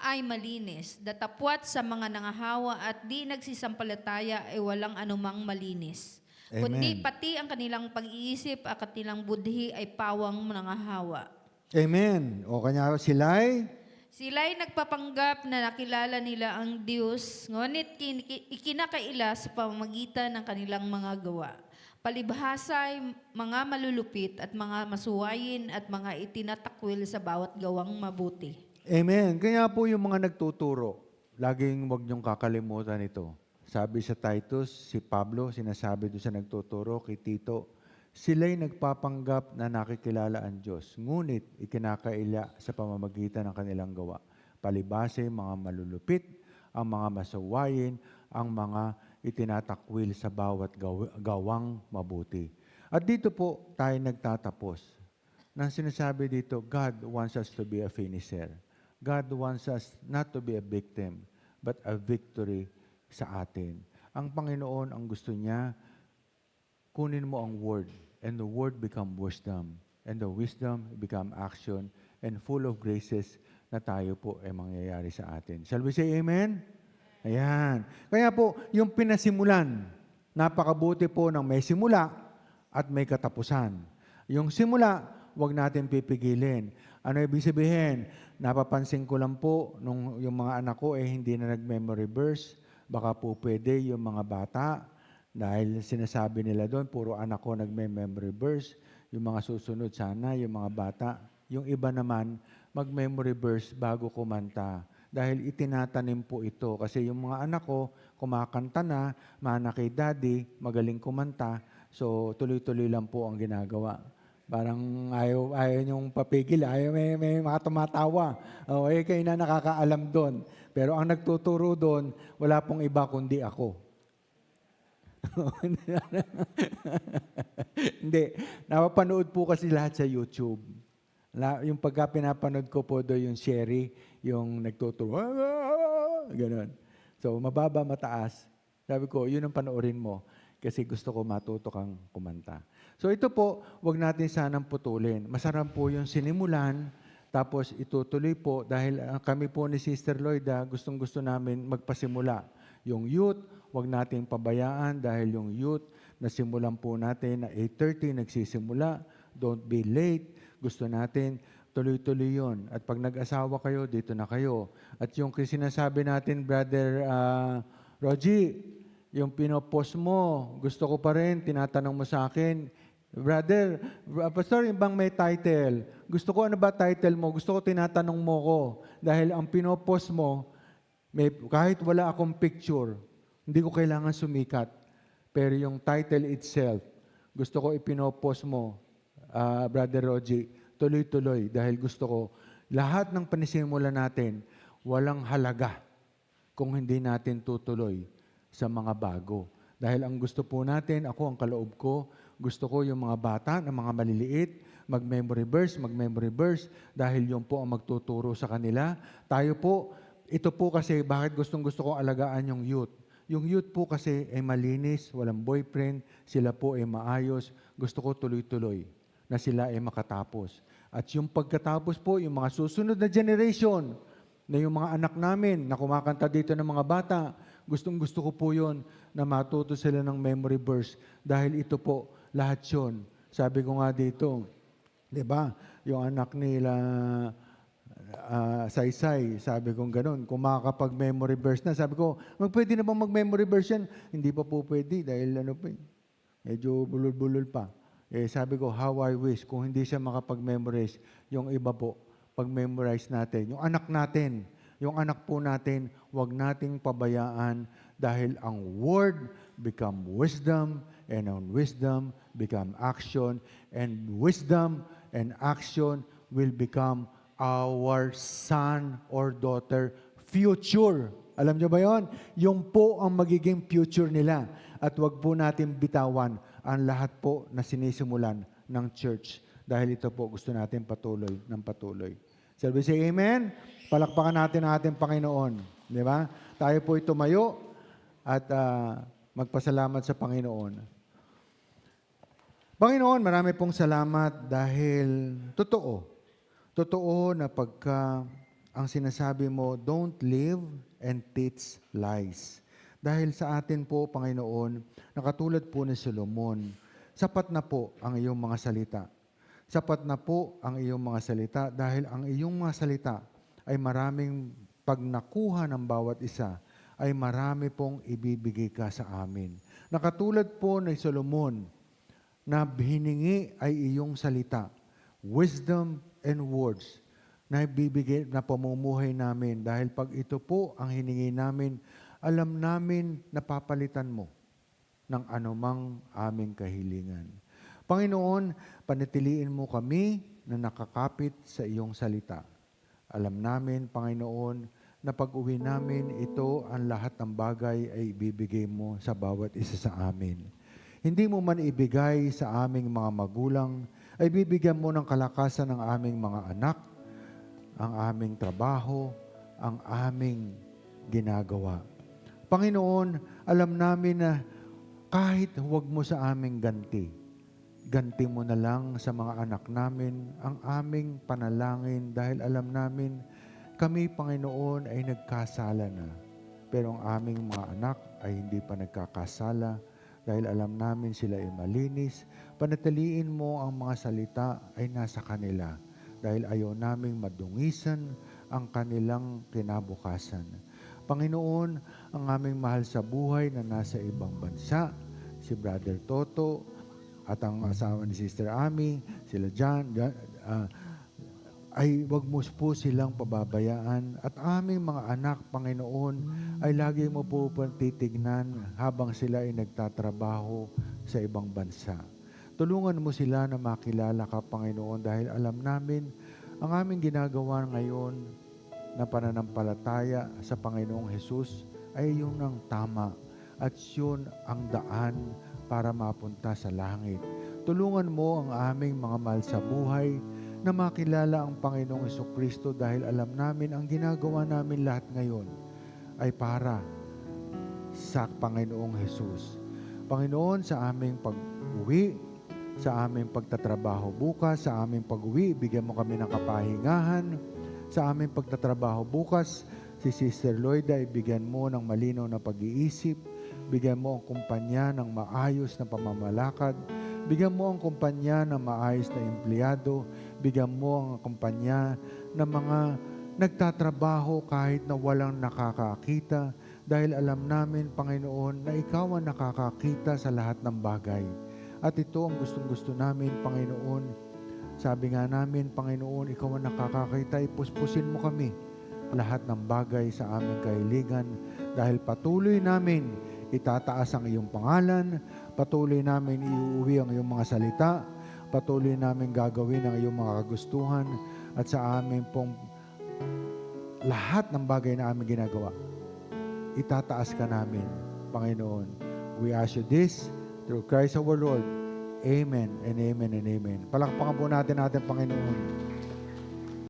ay malinis. Datapwat sa mga nangahawa at di nagsisampalataya ay walang anumang malinis. Amen. Kundi pati ang kanilang pag-iisip at kanilang budhi ay pawang nangahawa. Amen. O kanya Sila'y nagpapanggap na nakilala nila ang Diyos, ngunit ikinakaila sa pamamagitan ng kanilang mga gawa. palibhasa'y mga malulupit at mga masuwayin at mga itinatakwil sa bawat gawang mabuti. Amen. Kaya po yung mga nagtuturo, laging wag niyong kakalimutan ito. Sabi sa Titus, si Pablo, sinasabi doon sa nagtuturo kay Tito, sila'y nagpapanggap na nakikilala ang Diyos, ngunit ikinakaila sa pamamagitan ng kanilang gawa. Palibhasa mga malulupit, ang mga masawayin, ang mga itinatakwil sa bawat gawang mabuti. At dito po tayo nagtatapos. Nang sinasabi dito, God wants us to be a finisher. God wants us not to be a victim, but a victory sa atin. Ang Panginoon, ang gusto niya, kunin mo ang word, and the word become wisdom, and the wisdom become action, and full of graces na tayo po ay mangyayari sa atin. Shall we say amen? Ayan. Kaya po, yung pinasimulan, napakabuti po ng may simula at may katapusan. Yung simula, wag natin pipigilin. Ano ibig sabihin? Napapansin ko lang po, nung yung mga anak ko hindi na nag-memory verse, baka po pwede yung mga bata, dahil sinasabi nila doon, puro anak ko nag-memory verse, yung mga susunod sana, yung mga bata. Yung iba naman, mag-memory verse bago kumanta. Dahil itinatanim po ito. Kasi yung mga anak ko, kumakanta na, mana kay daddy, magaling kumanta. So, tuloy-tuloy lang po ang ginagawa. Parang ayaw niyong papigil. May mga tumatawa. Kayo na nakakaalam doon. Pero ang nagtuturo doon, wala pong iba kundi ako. Hindi. Napapanood po kasi lahat sa YouTube. Yung pagka pinapanood ko po doon yung Sherry, yung nagtuturo, gano'n. So, mababa, mataas. Sabi ko, yun ang panoorin mo kasi gusto ko matuto kang kumanta. So, ito po, wag natin sanang putulin. Masarap po yung sinimulan, tapos itutuloy po dahil kami po ni Sister Lloyda, gustong-gusto namin magpasimula. Yung youth, wag nating pabayaan dahil yung youth, nasimulan po natin na 8:30 nagsisimula. Don't be late. Gusto natin, tuloy-tuloy yun. At pag nag-asawa kayo, dito na kayo. At yung sinasabi natin, Brother Rogie, yung pinopost mo, gusto ko pa rin, tinatanong mo sa akin, Brother, Pastor, yung bang may title? Gusto ko, ano ba title mo? Gusto ko, tinatanong mo ko. Dahil ang pinopost mo, kahit wala akong picture, hindi ko kailangan sumikat. Pero yung title itself, gusto ko ipinopost mo, Brother Rogie, tuloy-tuloy dahil gusto ko lahat ng panisimula natin walang halaga kung hindi natin tutuloy sa mga bago. Dahil ang gusto po natin, ako ang kaloob ko, gusto ko yung mga bata na mga maliliit, mag-memory verse, dahil yun po ang magtuturo sa kanila. Tayo po, ito po kasi bakit gustong-gusto kong alagaan yung youth. Yung youth po kasi ay malinis, walang boyfriend, sila po ay maayos, gusto ko tuloy-tuloy na sila ay makatapos. At yung pagkatapos po, yung mga susunod na generation, na yung mga anak namin na kumakanta dito ng mga bata, gustong-gusto ko po yun na matuto sila ng memory verse dahil ito po, lahat yun. Sabi ko nga dito, di ba, yung anak nila Saysay, sabi kong ganun, kung makakapag-memory verse na, sabi ko, pwede na bang mag-memory verse yan? Hindi pa po pwede dahil medyo bulol-bulol pa. Sabi ko, how I wish, kung hindi siya makapag-memorize, yung iba po, pag-memorize natin. Yung anak po natin, huwag nating pabayaan dahil ang word become wisdom, and ang wisdom become action, and wisdom and action will become our son or daughter future. Alam niyo ba yon? Yung po ang magiging future nila. At huwag po natin bitawan ang lahat po na sinisimulan ng church. Dahil ito po gusto natin patuloy ng patuloy. Shall we say amen? Palakpakan natin ang ating Panginoon. Di ba? Tayo po tumayo at magpasalamat sa Panginoon. Panginoon, marami pong salamat dahil totoo na pagka ang sinasabi mo, don't live and teach lies. Dahil sa atin po, Panginoon, nakatulad po ni Solomon, sapat na po ang iyong mga salita. Sapat na po ang iyong mga salita dahil ang iyong mga salita ay maraming pag nakuha ng bawat isa, ay marami pong ibibigay ka sa amin. Nakatulad po ni Solomon, na hiningi ay iyong salita, wisdom and words na ibibigay na pamumuhay namin. Dahil pag ito po ang hiningi namin, alam namin na papalitan mo ng anumang aming kahilingan. Panginoon, panatiliin mo kami na nakakapit sa iyong salita. Alam namin, Panginoon, na pag-uwi namin, ito ang lahat ng bagay ay ibibigay mo sa bawat isa sa amin. Hindi mo man ibigay sa aming mga magulang, ay bibigyan mo ng kalakasan ng aming mga anak, ang aming trabaho, ang aming ginagawa. Panginoon, alam namin na kahit huwag mo sa aming ganti mo na lang sa mga anak namin ang aming panalangin dahil alam namin kami, Panginoon, ay nagkasala na. Pero ang aming mga anak ay hindi pa nagkakasala dahil alam namin sila ay malinis. Panatiliin mo ang mga salita ay nasa kanila dahil ayaw naming madungisan ang kanilang kinabukasan. Panginoon, ang aming mahal sa buhay na nasa ibang bansa, si Brother Toto at ang asawa ni Sister Ami, sila John, ay wag mo po silang pababayaan. At aming mga anak, Panginoon, ay lagi mo po titignan habang sila ay nagtatrabaho sa ibang bansa. Tulungan mo sila na makilala ka, Panginoon, dahil alam namin ang aming ginagawa ngayon na pananampalataya sa Panginoong Hesus ay yun ang tama at yun ang daan para mapunta sa langit. Tulungan mo ang aming mga mahal sa buhay na makilala ang Panginoong Hesukristo dahil alam namin ang ginagawa namin lahat ngayon ay para sa Panginoong Hesus. Panginoon, sa aming pag-uwi, sa aming pagtatrabaho bukas, sa aming pag-uwi, bigyan mo kami ng kapahingahan. Sa aming pagtatrabaho bukas, si Sister Loida, ibigyan mo ng malinaw na pag-iisip, bigyan mo ang kumpanya ng maayos na pamamalakad, bigyan mo ang kumpanya ng maayos na empleyado, bigyan mo ang kumpanya ng mga nagtatrabaho kahit na walang nakakakita, dahil alam namin, Panginoon, na Ikaw ang nakakakita sa lahat ng bagay. At ito ang gustong-gusto namin, Panginoon. Sabi nga namin, Panginoon, Ikaw ang nakakakita, ipuspusin mo kami lahat ng bagay sa aming kahiligan dahil patuloy namin itataas ang iyong pangalan, patuloy namin iuuwi ang iyong mga salita, patuloy namin gagawin ang iyong mga kagustuhan at sa amin pong lahat ng bagay na aming ginagawa, itataas ka namin, Panginoon. We ask you this through Christ our Lord. Amen and amen and amen. Palakpakan po natin Panginoon.